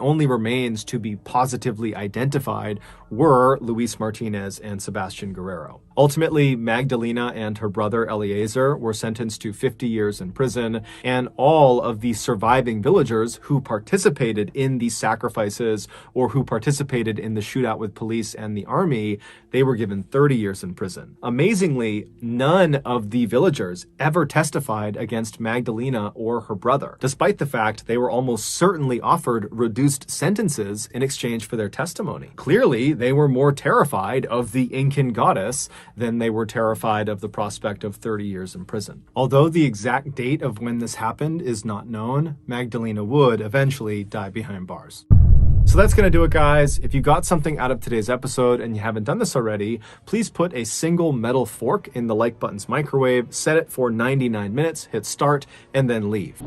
A: only remains to be positively identified were Luis Martinez and Sebastian Guerrero. Ultimately, Magdalena and her brother Eliezer were sentenced to 50 years in prison, and all of the surviving villagers who participated in these sacrifices or who participated in the shootout with police and the army, they were given 30 years in prison. Amazingly, none of the villagers ever testified against Magdalena or her brother, despite the fact they were almost certainly offered reduced sentences in exchange for their testimony. Clearly, they were more terrified of the Incan goddess than they were terrified of the prospect of 30 years in prison. Although the exact date of when this happened is not known, Magdalena would eventually die behind bars. So that's going to do it, guys. If you got something out of today's episode and you haven't done this already, please put a single metal fork in the like button's microwave, set it for 99 minutes, hit start, and then leave.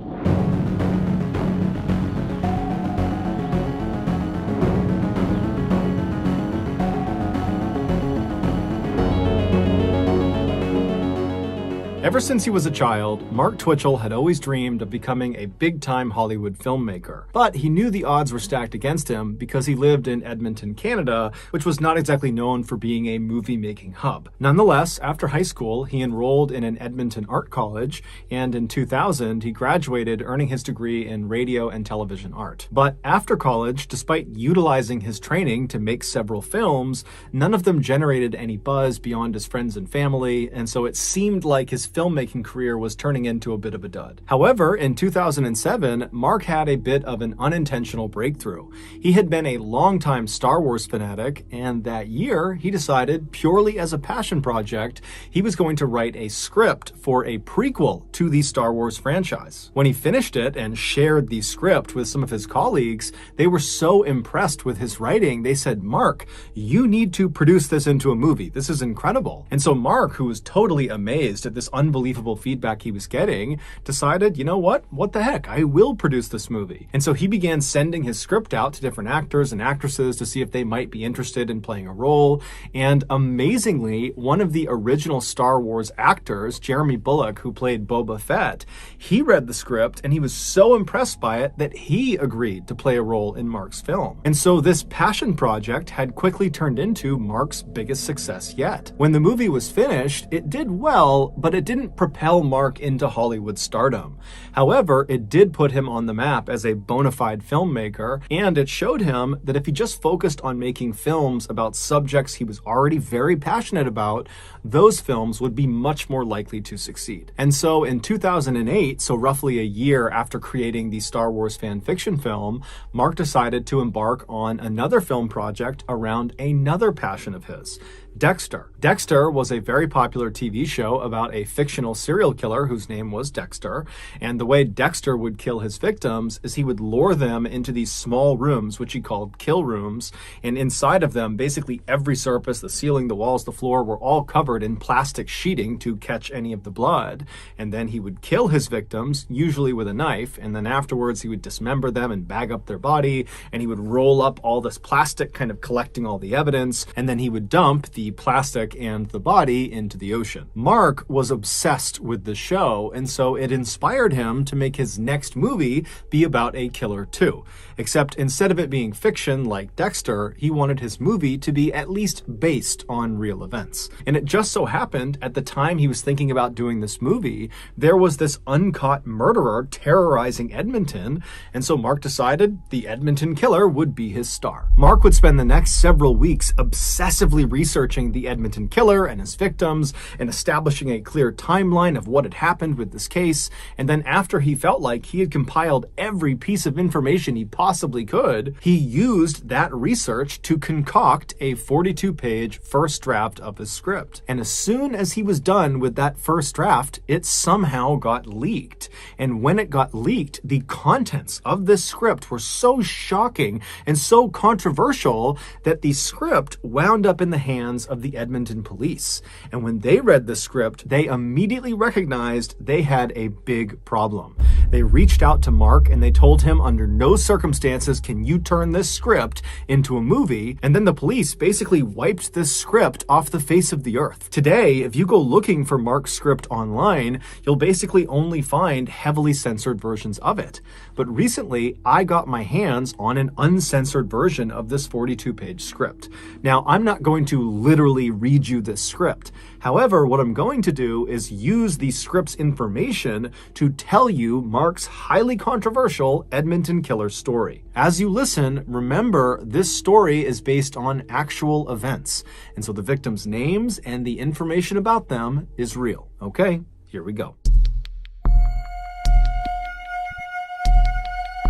A: Ever since he was a child, Mark Twitchell had always dreamed of becoming a big-time Hollywood filmmaker. But he knew the odds were stacked against him because he lived in Edmonton, Canada, which was not exactly known for being a movie-making hub. Nonetheless, after high school, he enrolled in an Edmonton art college, and in 2000, he graduated, earning his degree in radio and television art. But after college, despite utilizing his training to make several films, none of them generated any buzz beyond his friends and family, and so it seemed like his filmmaking career was turning into a bit of a dud. However, in 2007, Mark had a bit of an unintentional breakthrough. He had been a longtime Star Wars fanatic, and that year he decided, purely as a passion project, he was going to write a script for a prequel to the Star Wars franchise. When he finished it and shared the script with some of his colleagues, they were so impressed with his writing, they said, "Mark, you need to produce this into a movie. This is incredible." And so Mark, who was totally amazed at this unbelievable feedback he was getting, decided, you know what? What the heck? I will produce this movie. And so he began sending his script out to different actors and actresses to see if they might be interested in playing a role. And amazingly, one of the original Star Wars actors, Jeremy Bulloch, who played Boba Fett, he read the script and he was so impressed by it that he agreed to play a role in Mark's film. And so this passion project had quickly turned into Mark's biggest success yet. When the movie was finished, it did well, but it didn't propel Mark into Hollywood stardom. However, it did put him on the map as a bona fide filmmaker, and it showed him that if he just focused on making films about subjects he was already very passionate about, those films would be much more likely to succeed. And so in 2008, so roughly a year after creating the Star Wars fan fiction film, Mark decided to embark on another film project around another passion of his, Dexter. Dexter was a very popular TV show about a fictional serial killer whose name was Dexter, and the way Dexter would kill his victims is he would lure them into these small rooms, which he called kill rooms, and inside of them, basically every surface, the ceiling, the walls, the floor, were all covered in plastic sheeting to catch any of the blood, and then he would kill his victims, usually with a knife, and then afterwards he would dismember them and bag up their body, and he would roll up all this plastic, kind of collecting all the evidence, and then he would dump the plastic and the body into the ocean. Mark was obsessed with the show, and so it inspired him to make his next movie be about a killer too. Except instead of it being fiction like Dexter, he wanted his movie to be at least based on real events. And it just so happened, at the time he was thinking about doing this movie, there was this uncaught murderer terrorizing Edmonton, and so Mark decided the Edmonton killer would be his star. Mark would spend the next several weeks obsessively researching the Edmonton killer and his victims and establishing a clear timeline of what had happened with this case, and then after he felt like he had compiled every piece of information he possibly could, he used that research to concoct a 42-page first draft of his script. And as soon as he was done with that first draft, it somehow got leaked. And when it got leaked, the contents of this script were so shocking and so controversial that the script wound up in the hands of the Edmonton police. And when they read the script, they immediately recognized they had a big problem. They reached out to Mark and they told him, under no circumstances can you turn this script into a movie. And then the police basically wiped this script off the face of the earth. Today, if you go looking for Mark's script online, you'll basically only find heavily censored versions of it. But recently, I got my hands on an uncensored version of this 42-page script. Now, I'm not going to literally read you this script. However, what I'm going to do is use the script's information to tell you Mark's highly controversial Edmonton killer story. As you listen, remember this story is based on actual events, and so the victims' names and the information about them is real. Okay, here we go.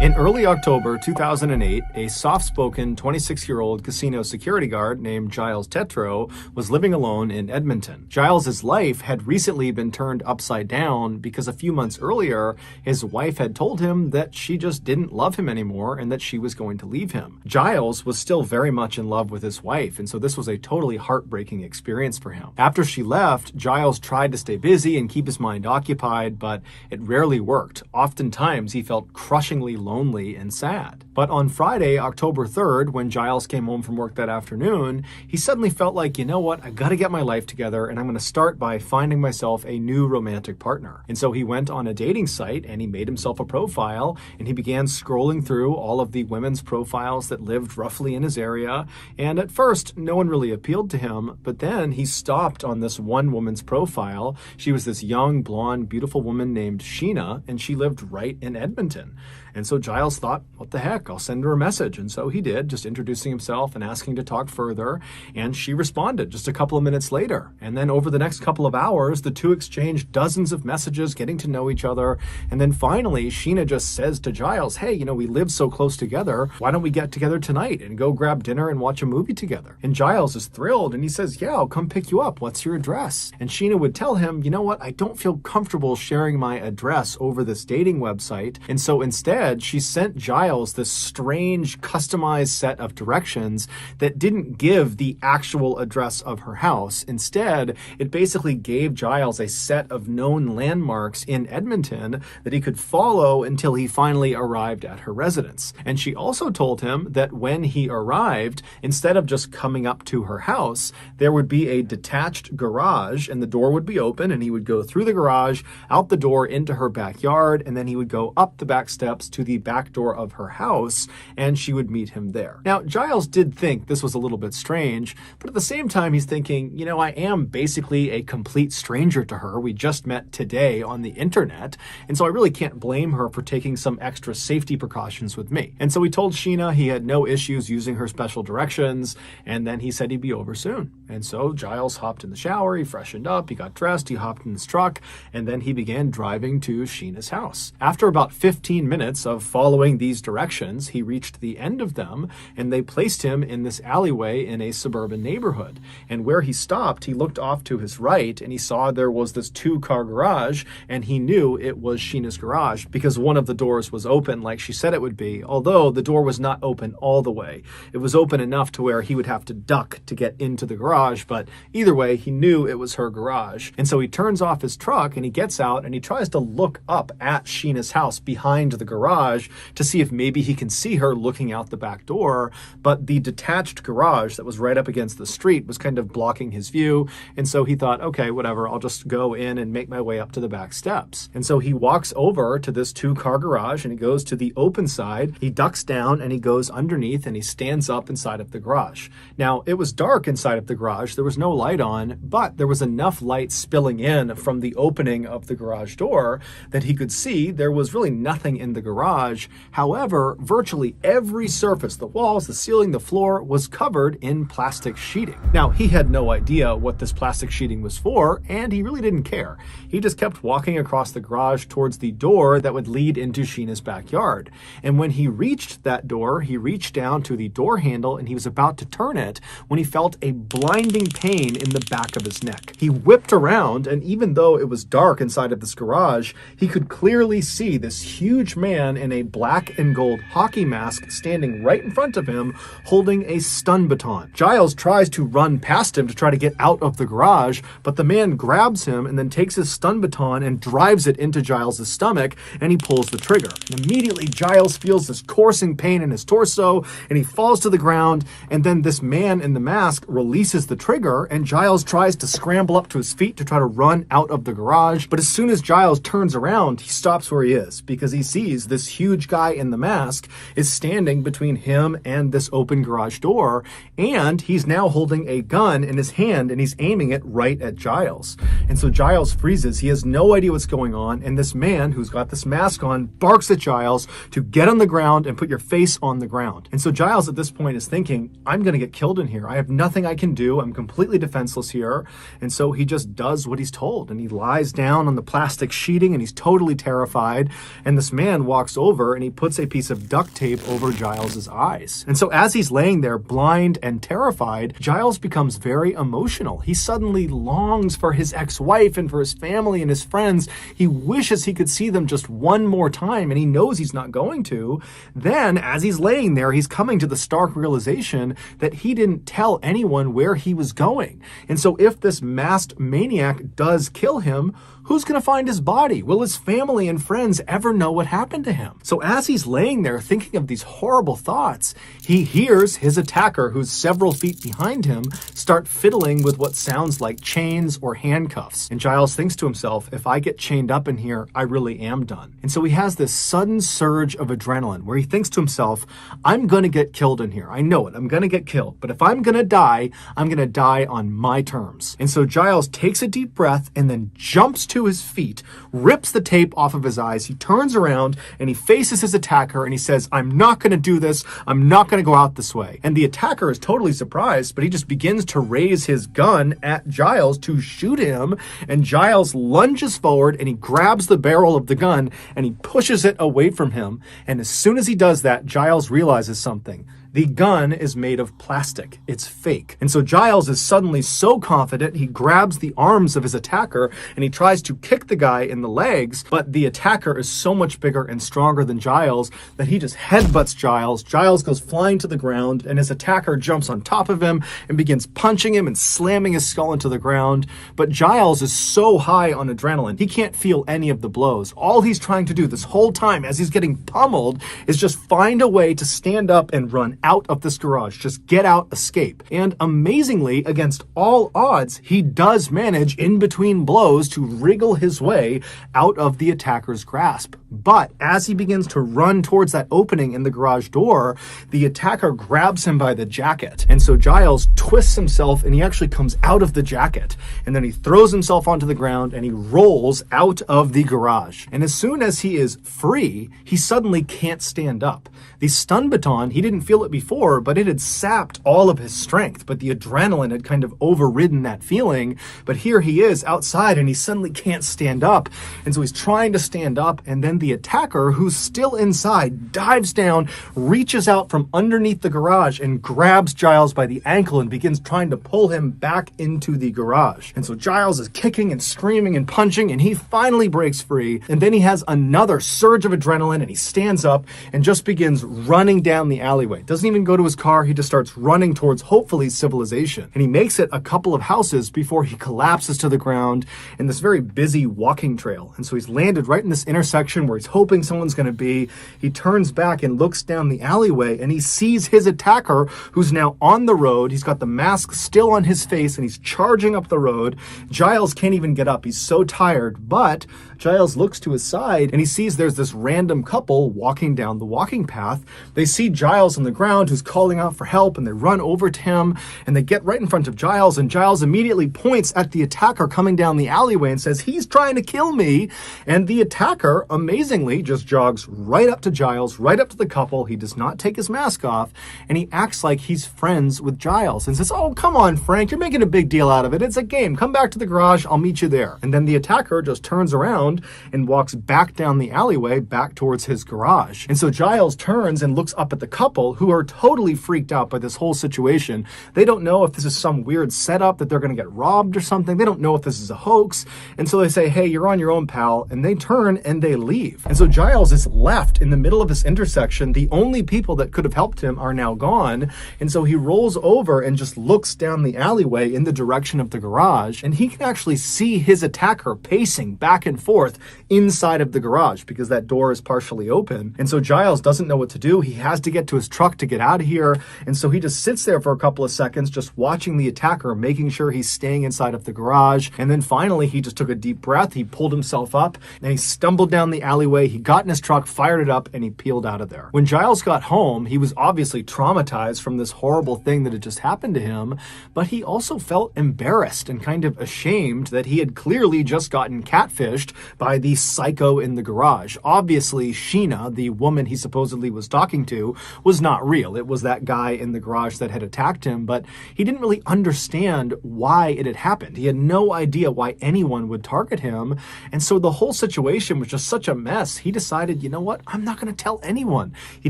A: In early October 2008, a soft-spoken 26-year-old casino security guard named Giles Tetreault was living alone in Edmonton. Giles's life had recently been turned upside down because a few months earlier, his wife had told him that she just didn't love him anymore and that she was going to leave him. Giles was still very much in love with his wife, and so this was a totally heartbreaking experience for him. After she left, Giles tried to stay busy and keep his mind occupied, but it rarely worked. Oftentimes, he felt crushingly lonely and sad. But on Friday, October 3rd, when Giles came home from work that afternoon, he suddenly felt like, you know what, I've got to get my life together, and I'm going to start by finding myself a new romantic partner. And so he went on a dating site and he made himself a profile, and he began scrolling through all of the women's profiles that lived roughly in his area. And at first, no one really appealed to him, but then he stopped on this one woman's profile. She was this young, blonde, beautiful woman named Sheena, and she lived right in Edmonton. And so Giles thought, what the heck, I'll send her a message. And so he did, just introducing himself and asking to talk further. And she responded just a couple of minutes later. And then over the next couple of hours, the two exchanged dozens of messages, getting to know each other. And then finally, Sheena just says to Giles, hey, we live so close together. Why don't we get together tonight and go grab dinner and watch a movie together? And Giles is thrilled and he says, yeah, I'll come pick you up. What's your address? And Sheena would tell him, you know what? I don't feel comfortable sharing my address over this dating website. And so instead, she sent Giles this strange customized set of directions that didn't give the actual address of her house. Instead, it basically gave Giles a set of known landmarks in Edmonton that he could follow until he finally arrived at her residence. And she also told him that when he arrived, instead of just coming up to her house, there would be a detached garage and the door would be open and he would go through the garage, out the door into her backyard, and then he would go up the back steps to the back door of her house and she would meet him there. Now, Giles did think this was a little bit strange, but at the same time, he's thinking, I am basically a complete stranger to her. We just met today on the internet, and so I really can't blame her for taking some extra safety precautions with me. And so he told Sheena he had no issues using her special directions, and then he said he'd be over soon. And so Giles hopped in the shower, he freshened up, he got dressed, he hopped in his truck, and then he began driving to Sheena's house. After about 15 minutes of following these directions, he reached the end of them, and they placed him in this alleyway in a suburban neighborhood. And where he stopped, he looked off to his right, and he saw there was this 2-car garage, and he knew it was Sheena's garage because one of the doors was open like she said it would be, although the door was not open all the way. It was open enough to where he would have to duck to get into the garage, but either way, he knew it was her garage. And so he turns off his truck and he gets out and he tries to look up at Sheena's house behind the garage to see if maybe he can see her looking out the back door, but the detached garage that was right up against the street was kind of blocking his view, and so he thought, okay, whatever, I'll just go in and make my way up to the back steps. And so he walks over to this 2-car garage and he goes to the open side, he ducks down and he goes underneath and he stands up inside of the garage. Now, it was dark inside of the garage, there was no light on, but there was enough light spilling in from the opening of the garage door that he could see there was really nothing in the garage. However, virtually every surface, the walls, the ceiling, the floor, was covered in plastic sheeting. Now, he had no idea what this plastic sheeting was for, and he really didn't care. He just kept walking across the garage towards the door that would lead into Sheena's backyard. And when he reached that door, he reached down to the door handle and he was about to turn it when he felt a blinding pain in the back of his neck. He whipped around, and even though it was dark inside of this garage, he could clearly see this huge man in a black and gold hockey mask standing right in front of him, holding a stun baton. Giles tries to run past him to try to get out of the garage, but the man grabs him and then takes his stun baton and drives it into Giles' stomach, and he pulls the trigger. And immediately, Giles feels this coursing pain in his torso, and he falls to the ground, and then this man in the mask releases the trigger, and Giles tries to scramble up to his feet to try to run out of the garage. But as soon as Giles turns around, he stops where he is because he sees this huge guy in the mask is standing between him and this open garage door, and he's now holding a gun in his hand and he's aiming it right at Giles. And so Giles freezes. He has no idea what's going on, and this man who's got this mask on barks at Giles to get on the ground and put your face on the ground. And so Giles at this point is thinking, I'm going to get killed in here. I have nothing I can do. I'm completely defenseless here. And so he just does what he's told, and he lies down on the plastic sheeting and he's totally terrified. And this man walks over and he puts a piece of duct tape over Giles's eyes. And so as he's laying there blind and terrified, Giles becomes very emotional. He suddenly longs for his ex-wife and for his family and his friends. He wishes he could see them just one more time, and he knows he's not going to. Then, as he's laying there, he's coming to the stark realization that he didn't tell anyone where he was going. And so if this masked maniac does kill him, who's going to find his body? Will his family and friends ever know what happened to him? So as he's laying there thinking of these horrible thoughts, he hears his attacker, who's several feet behind him, start fiddling with what sounds like chains or handcuffs. And Giles thinks to himself, if I get chained up in here, I really am done. And so he has this sudden surge of adrenaline where he thinks to himself, I'm going to get killed in here. I know it. I'm going to get killed. But if I'm going to die, I'm going to die on my terms. And so Giles takes a deep breath and then jumps to his feet, rips the tape off of his eyes. He turns around and he faces his attacker and he says, "I'm not going to do this. I'm not going to go out this way." And the attacker is totally surprised, but he just begins to raise his gun at Giles to shoot him. And Giles lunges forward and he grabs the barrel of the gun and he pushes it away from him. And as soon as he does that, Giles realizes something. The gun is made of plastic. It's fake. And so Giles is suddenly so confident, he grabs the arms of his attacker and he tries to kick the guy in the legs, but the attacker is so much bigger and stronger than Giles that he just headbutts Giles. Giles goes flying to the ground and his attacker jumps on top of him and begins punching him and slamming his skull into the ground. But Giles is so high on adrenaline, he can't feel any of the blows. All he's trying to do this whole time as he's getting pummeled is just find a way to stand up and run out of this garage. Just get out, escape. And amazingly, against all odds, he does manage in between blows to wriggle his way out of the attacker's grasp. But as he begins to run towards that opening in the garage door, the attacker grabs him by the jacket. And so Giles twists himself and he actually comes out of the jacket. And then he throws himself onto the ground and he rolls out of the garage. And as soon as he is free, he suddenly can't stand up. The stun baton, he didn't feel it before, but it had sapped all of his strength. But the adrenaline had kind of overridden that feeling. But here he is outside and he suddenly can't stand up. And so he's trying to stand up, and then the attacker, who's still inside, dives down, reaches out from underneath the garage and grabs Giles by the ankle and begins trying to pull him back into the garage. And so Giles is kicking and screaming and punching, and he finally breaks free. And then he has another surge of adrenaline and he stands up and just begins running down the alleyway. Doesn't even go to his car. He just starts running towards, hopefully, civilization. And he makes it a couple of houses before he collapses to the ground in this very busy walking trail. And so he's landed right in this intersection where he's hoping someone's going to be. He turns back and looks down the alleyway and he sees his attacker, who's now on the road. He's got the mask still on his face and he's charging up the road. Giles can't even get up. He's so tired, but Giles looks to his side and he sees there's this random couple walking down the walking path. They see Giles on the ground who's calling out for help, and they run over to him and they get right in front of Giles, and Giles immediately points at the attacker coming down the alleyway and says, "He's trying to kill me." And the attacker amazingly just jogs right up to Giles, right up to the couple. He does not take his mask off and he acts like he's friends with Giles and says, "Oh, come on, Frank, you're making a big deal out of it. It's a game. Come back to the garage. I'll meet you there." And then the attacker just turns around and walks back down the alleyway back towards his garage. And so Giles turns and looks up at the couple, who are totally freaked out by this whole situation. They don't know if this is some weird setup that they're going to get robbed or something. They don't know if this is a hoax. And so they say, "Hey, you're on your own, pal." And they turn and they leave. And so Giles is left in the middle of this intersection. The only people that could have helped him are now gone. And so he rolls over and just looks down the alleyway in the direction of the garage. And he can actually see his attacker pacing back and forth inside of the garage because that door is partially open. And so Giles doesn't know what to do. He has to get to his truck to get out of here. And so he just sits there for a couple of seconds just watching the attacker, making sure he's staying inside of the garage. And then finally he just took a deep breath. He pulled himself up and he stumbled down the alleyway. He got in his truck, fired it up, and he peeled out of there. When Giles got home, he was obviously traumatized from this horrible thing that had just happened to him, but he also felt embarrassed and kind of ashamed that he had clearly just gotten catfished by the psycho in the garage. Obviously, Sheena, the woman he supposedly was talking to, was not real. It was that guy in the garage that had attacked him, but he didn't really understand why it had happened. He had no idea why anyone would target him, and so the whole situation was just such a mess. He decided, you know what, I'm not going to tell anyone. He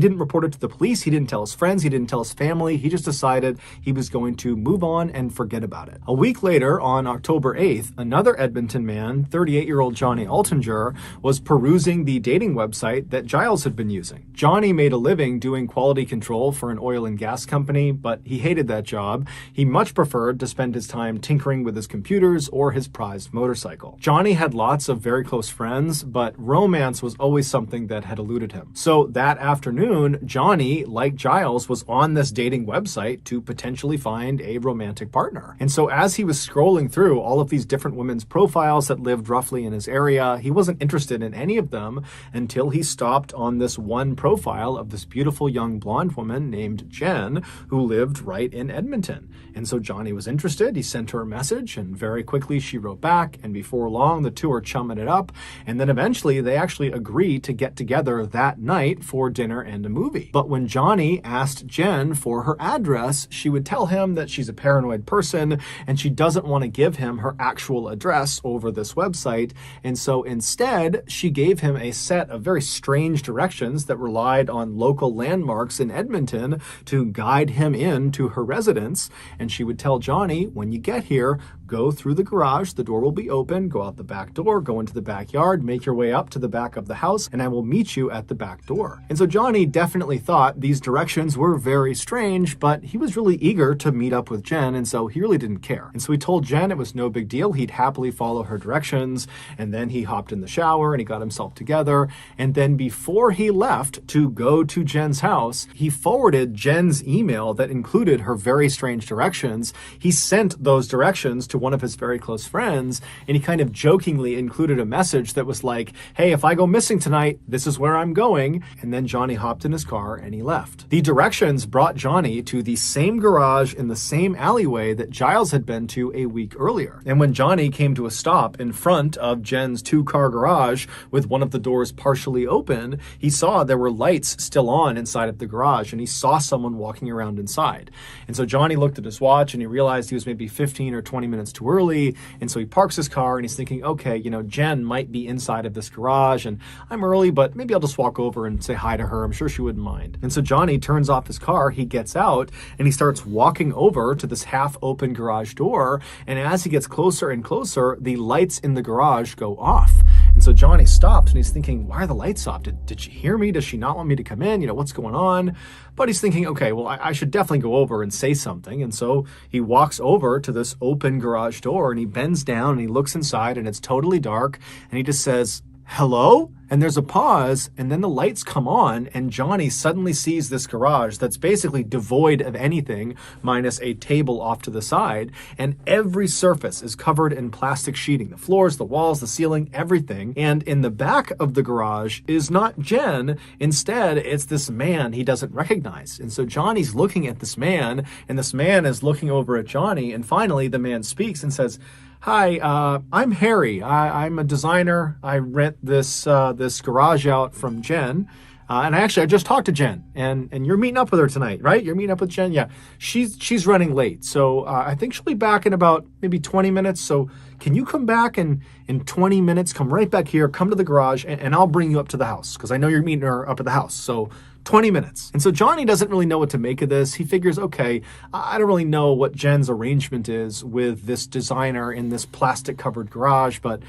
A: didn't report it to the police. He didn't tell his friends. He didn't tell his family. He just decided he was going to move on and forget about it. A week later, on October 8th, another Edmonton man, 38-year-old Johnny Altinger, was perusing the dating website that Giles had been using. Johnny made a living doing quality control for an oil and gas company, but he hated that job. He much preferred to spend his time tinkering with his computers or his prized motorcycle. Johnny had lots of very close friends, but romance was always something that had eluded him. So that afternoon, Johnny, like Giles, was on this dating website to potentially find a romantic partner. And so as he was scrolling through all of these different women's profiles that lived roughly in his area, he wasn't interested in any of them until he stopped on this one profile of this beautiful young blonde woman woman named Jen who lived right in Edmonton. And so Johnny was interested. He sent her a message, and very quickly she wrote back, and before long the two are chumming it up, and then eventually they actually agree to get together that night for dinner and a movie. But when Johnny asked Jen for her address, she would tell him that she's a paranoid person and she doesn't want to give him her actual address over this website, and so instead she gave him a set of very strange directions that relied on local landmarks in Edmonton to guide him into her residence. And she would tell Johnny, when you get here, go through the garage, the door will be open, go out the back door, go into the backyard, make your way up to the back of the house, and I will meet you at the back door. And so Johnny definitely thought these directions were very strange, but he was really eager to meet up with Jen, and so he really didn't care. And so he told Jen it was no big deal, he'd happily follow her directions, and then he hopped in the shower and he got himself together, and then before he left to go to Jen's house, he forwarded Jen's email that included her very strange directions. He sent those directions to one of his very close friends, and he kind of jokingly included a message that was like, hey, if I go missing tonight, this is where I'm going. And then Johnny hopped in his car and he left. The directions brought Johnny to the same garage in the same alleyway that Giles had been to a week earlier. And when Johnny came to a stop in front of Jen's 2-car garage with one of the doors partially open, he saw there were lights still on inside of the garage, and he saw someone walking around inside. And so Johnny looked at his watch and he realized he was maybe 15 or 20 minutes too early, and so he parks his car and he's thinking, okay, Jen might be inside of this garage and I'm early, but maybe I'll just walk over and say hi to her. I'm sure she wouldn't mind. And so Johnny turns off his car, he gets out, and he starts walking over to this half-open garage door, and as he gets closer and closer, the lights in the garage go off. And so Johnny stops and he's thinking, why are the lights off? Did she hear me? Does she not want me to come in? What's going on? But he's thinking, okay, well, I should definitely go over and say something. And so he walks over to this open garage door and he bends down and he looks inside and it's totally dark. And he just says, hello? And there's a pause, and then the lights come on, and Johnny suddenly sees this garage that's basically devoid of anything, minus a table off to the side, and every surface is covered in plastic sheeting. The floors, the walls, the ceiling, everything. And in the back of the garage is not Jen. Instead, it's this man he doesn't recognize. And so Johnny's looking at this man, and this man is looking over at Johnny, and finally the man speaks and says, hi, I'm Harry. I'm a designer. I rent this garage out from Jen. And I just talked to Jen, and you're meeting up with her tonight, right? You're meeting up with Jen? Yeah. She's running late. So I think she'll be back in about maybe 20 minutes. So can you come back in 20 minutes, come right back here, come to the garage, and I'll bring you up to the house, because I know you're meeting her up at the house. So 20 minutes. And so Johnny doesn't really know what to make of this. He figures, okay, I don't really know what Jen's arrangement is with this designer in this plastic covered garage, but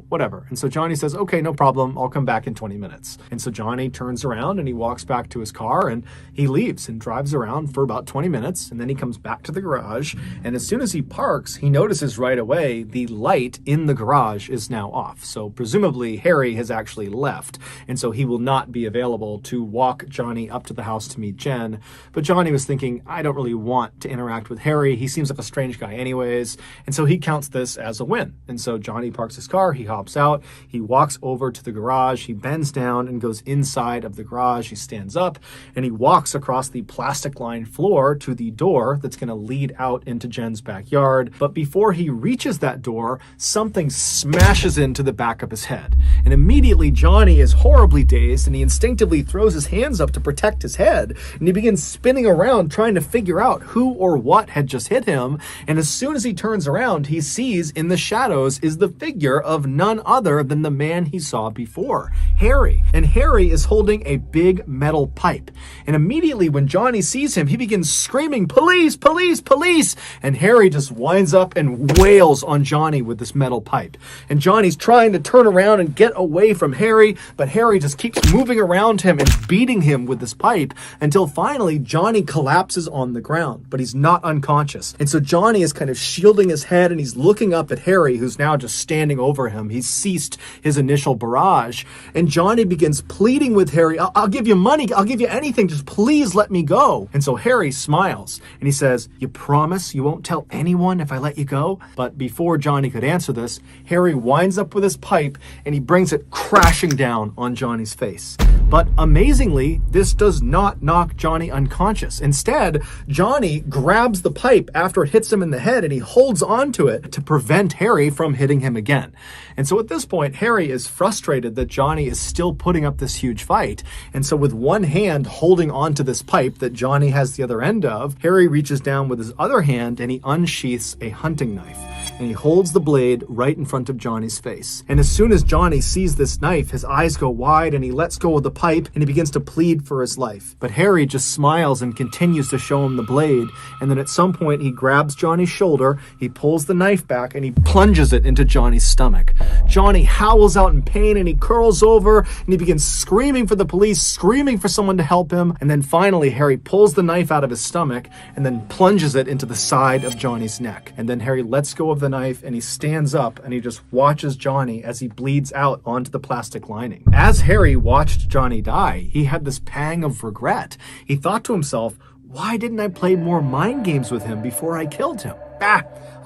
A: whatever. And so Johnny says, okay, no problem. I'll come back in 20 minutes. And so Johnny turns around and he walks back to his car and he leaves and drives around for about 20 minutes. And then he comes back to the garage. And as soon as he parks, he notices right away the light in the garage is now off. So presumably Harry has actually left. And so he will not be available to walk Johnny up to the house to meet Jen. But Johnny was thinking, I don't really want to interact with Harry. He seems like a strange guy anyways. And so he counts this as a win. And so Johnny parks his car, he hops out, he walks over to the garage, he bends down and goes inside of the garage. He stands up and he walks across the plastic lined floor to the door that's going to lead out into Jen's backyard. But before he reaches that door, something smashes into the back of his head. And immediately Johnny is horribly dazed and he instinctively throws his hands up to protect his head, and he begins spinning around trying to figure out who or what had just hit him. And as soon as he turns around, he sees in the shadows is the figure of none other than the man he saw before, Harry. And Harry is holding a big metal pipe. And immediately when Johnny sees him, he begins screaming, police, police, police. And Harry just winds up and wails on Johnny with this metal pipe. And Johnny's trying to turn around and get away from Harry, but Harry just keeps moving around him and beating him with this pipe until finally Johnny collapses on the ground, but he's not unconscious. And so Johnny is kind of shielding his head and he's looking up at Harry, who's now just standing over him. He's ceased his initial barrage. And Johnny begins pleading with Harry, I'll give you money, I'll give you anything, just please let me go. And so Harry smiles and he says, you promise you won't tell anyone if I let you go? But before Johnny could answer this, Harry winds up with his pipe and he brings it crashing down on Johnny's face. But amazingly, This does not knock Johnny unconscious. Instead, Johnny grabs the pipe after it hits him in the head and he holds onto it to prevent Harry from hitting him again. And so at this point, Harry is frustrated that Johnny is still putting up this huge fight. And so with one hand holding onto this pipe that Johnny has the other end of, Harry reaches down with his other hand and he unsheaths a hunting knife. And he holds the blade right in front of Johnny's face. And as soon as Johnny sees this knife, his eyes go wide and he lets go of the pipe and he begins to plead for his life. But Harry just smiles and continues to show him the blade. And then at some point he grabs Johnny's shoulder, he pulls the knife back and he plunges it into Johnny's stomach. Johnny howls out in pain and he curls over and he begins screaming for the police, screaming for someone to help him. And then finally Harry pulls the knife out of his stomach and then plunges it into the side of Johnny's neck. And then Harry lets go of the knife and he stands up and he just watches Johnny as he bleeds out onto the plastic lining. As Harry watched Johnny die, he had this pang of regret. He thought to himself, why didn't I play more mind games with him before I killed him?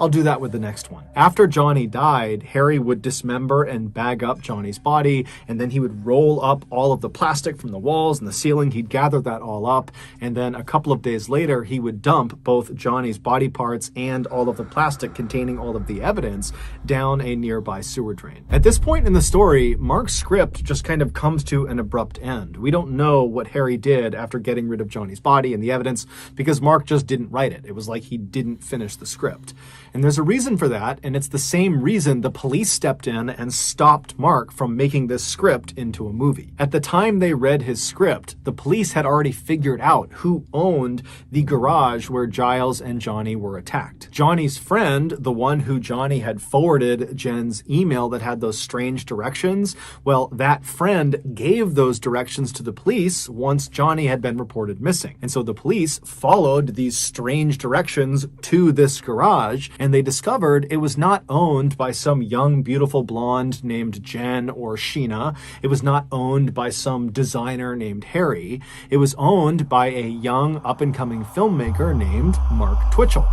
A: I'll do that with the next one. After Johnny died, Harry would dismember and bag up Johnny's body, and then he would roll up all of the plastic from the walls and the ceiling. He'd gather that all up, and then a couple of days later, he would dump both Johnny's body parts and all of the plastic containing all of the evidence down a nearby sewer drain. At this point in the story, Mark's script just kind of comes to an abrupt end. We don't know what Harry did after getting rid of Johnny's body and the evidence because Mark just didn't write it. It was like he didn't finish the script. And there's a reason for that, and it's the same reason the police stepped in and stopped Mark from making this script into a movie. At the time they read his script, the police had already figured out who owned the garage where Giles and Johnny were attacked. Johnny's friend, the one who Johnny had forwarded Jen's email that had those strange directions, well, that friend gave those directions to the police once Johnny had been reported missing. And so the police followed these strange directions to this garage, and they discovered it was not owned by some young, beautiful blonde named Jen or Sheena. It was not owned by some designer named Harry. It was owned by a young, up-and-coming filmmaker named Mark Twitchell.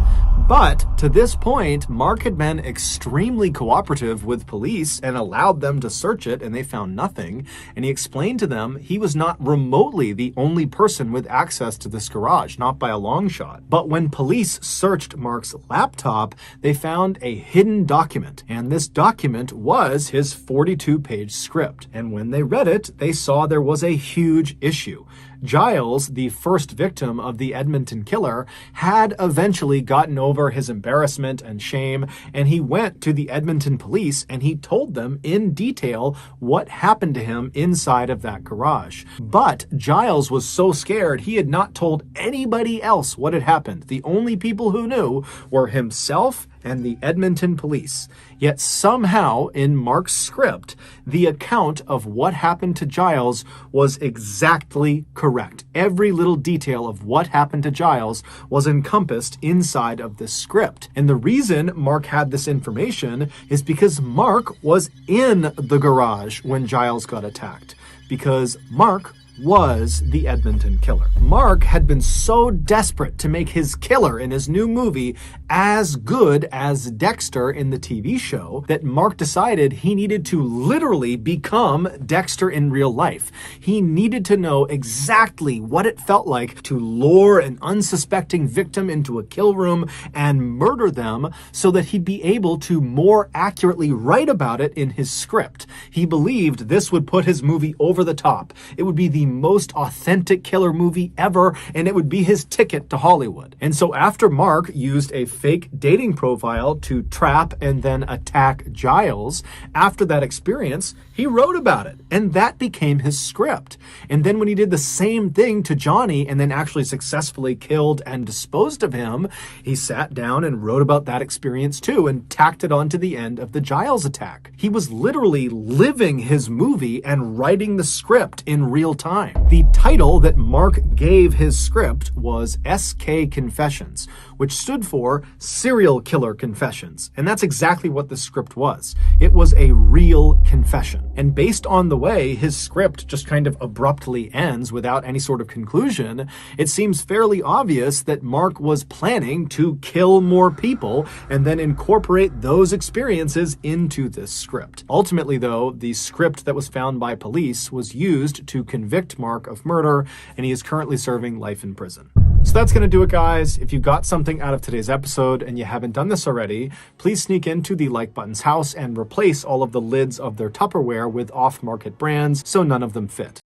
A: But to this point, Mark had been extremely cooperative with police and allowed them to search it, and they found nothing. And he explained to them he was not remotely the only person with access to this garage, not by a long shot. But when police searched Mark's laptop, they found a hidden document, and this document was his 42-page script. And when they read it, they saw there was a huge issue. Giles, the first victim of the Edmonton killer, had eventually gotten over his embarrassment and shame, and he went to the Edmonton police and he told them in detail what happened to him inside of that garage. But Giles was so scared he had not told anybody else what had happened. The only people who knew were himself and the Edmonton police. Yet somehow, in Mark's script, the account of what happened to Giles was exactly correct. Every little detail of what happened to Giles was encompassed inside of this script. And the reason Mark had this information is because Mark was in the garage when Giles got attacked. Because Mark was the Edmonton killer. Mark had been so desperate to make his killer in his new movie as good as Dexter in the TV show that Mark decided he needed to literally become Dexter in real life. He needed to know exactly what it felt like to lure an unsuspecting victim into a kill room and murder them so that he'd be able to more accurately write about it in his script. He believed this would put his movie over the top. It would be the most authentic killer movie ever, and it would be his ticket to Hollywood. And so after Mark used a fake dating profile to trap and then attack Giles, after that experience, he wrote about it, and that became his script. And then when he did the same thing to Johnny and then actually successfully killed and disposed of him, he sat down and wrote about that experience too and tacked it onto the end of the Giles attack. He was literally living his movie and writing the script in real time. The title that Mark gave his script was SK Confessions, which stood for Serial Killer Confessions. And that's exactly what the script was. It was a real confession. And based on the way his script just kind of abruptly ends without any sort of conclusion, it seems fairly obvious that Mark was planning to kill more people and then incorporate those experiences into this script. Ultimately, though, the script that was found by police was used to convict strict mark of murder, and he is currently serving life in prison. So that's going to do it, guys. If you got something out of today's episode and you haven't done this already, please sneak into the Like Button's house and replace all of the lids of their Tupperware with off-market brands so none of them fit.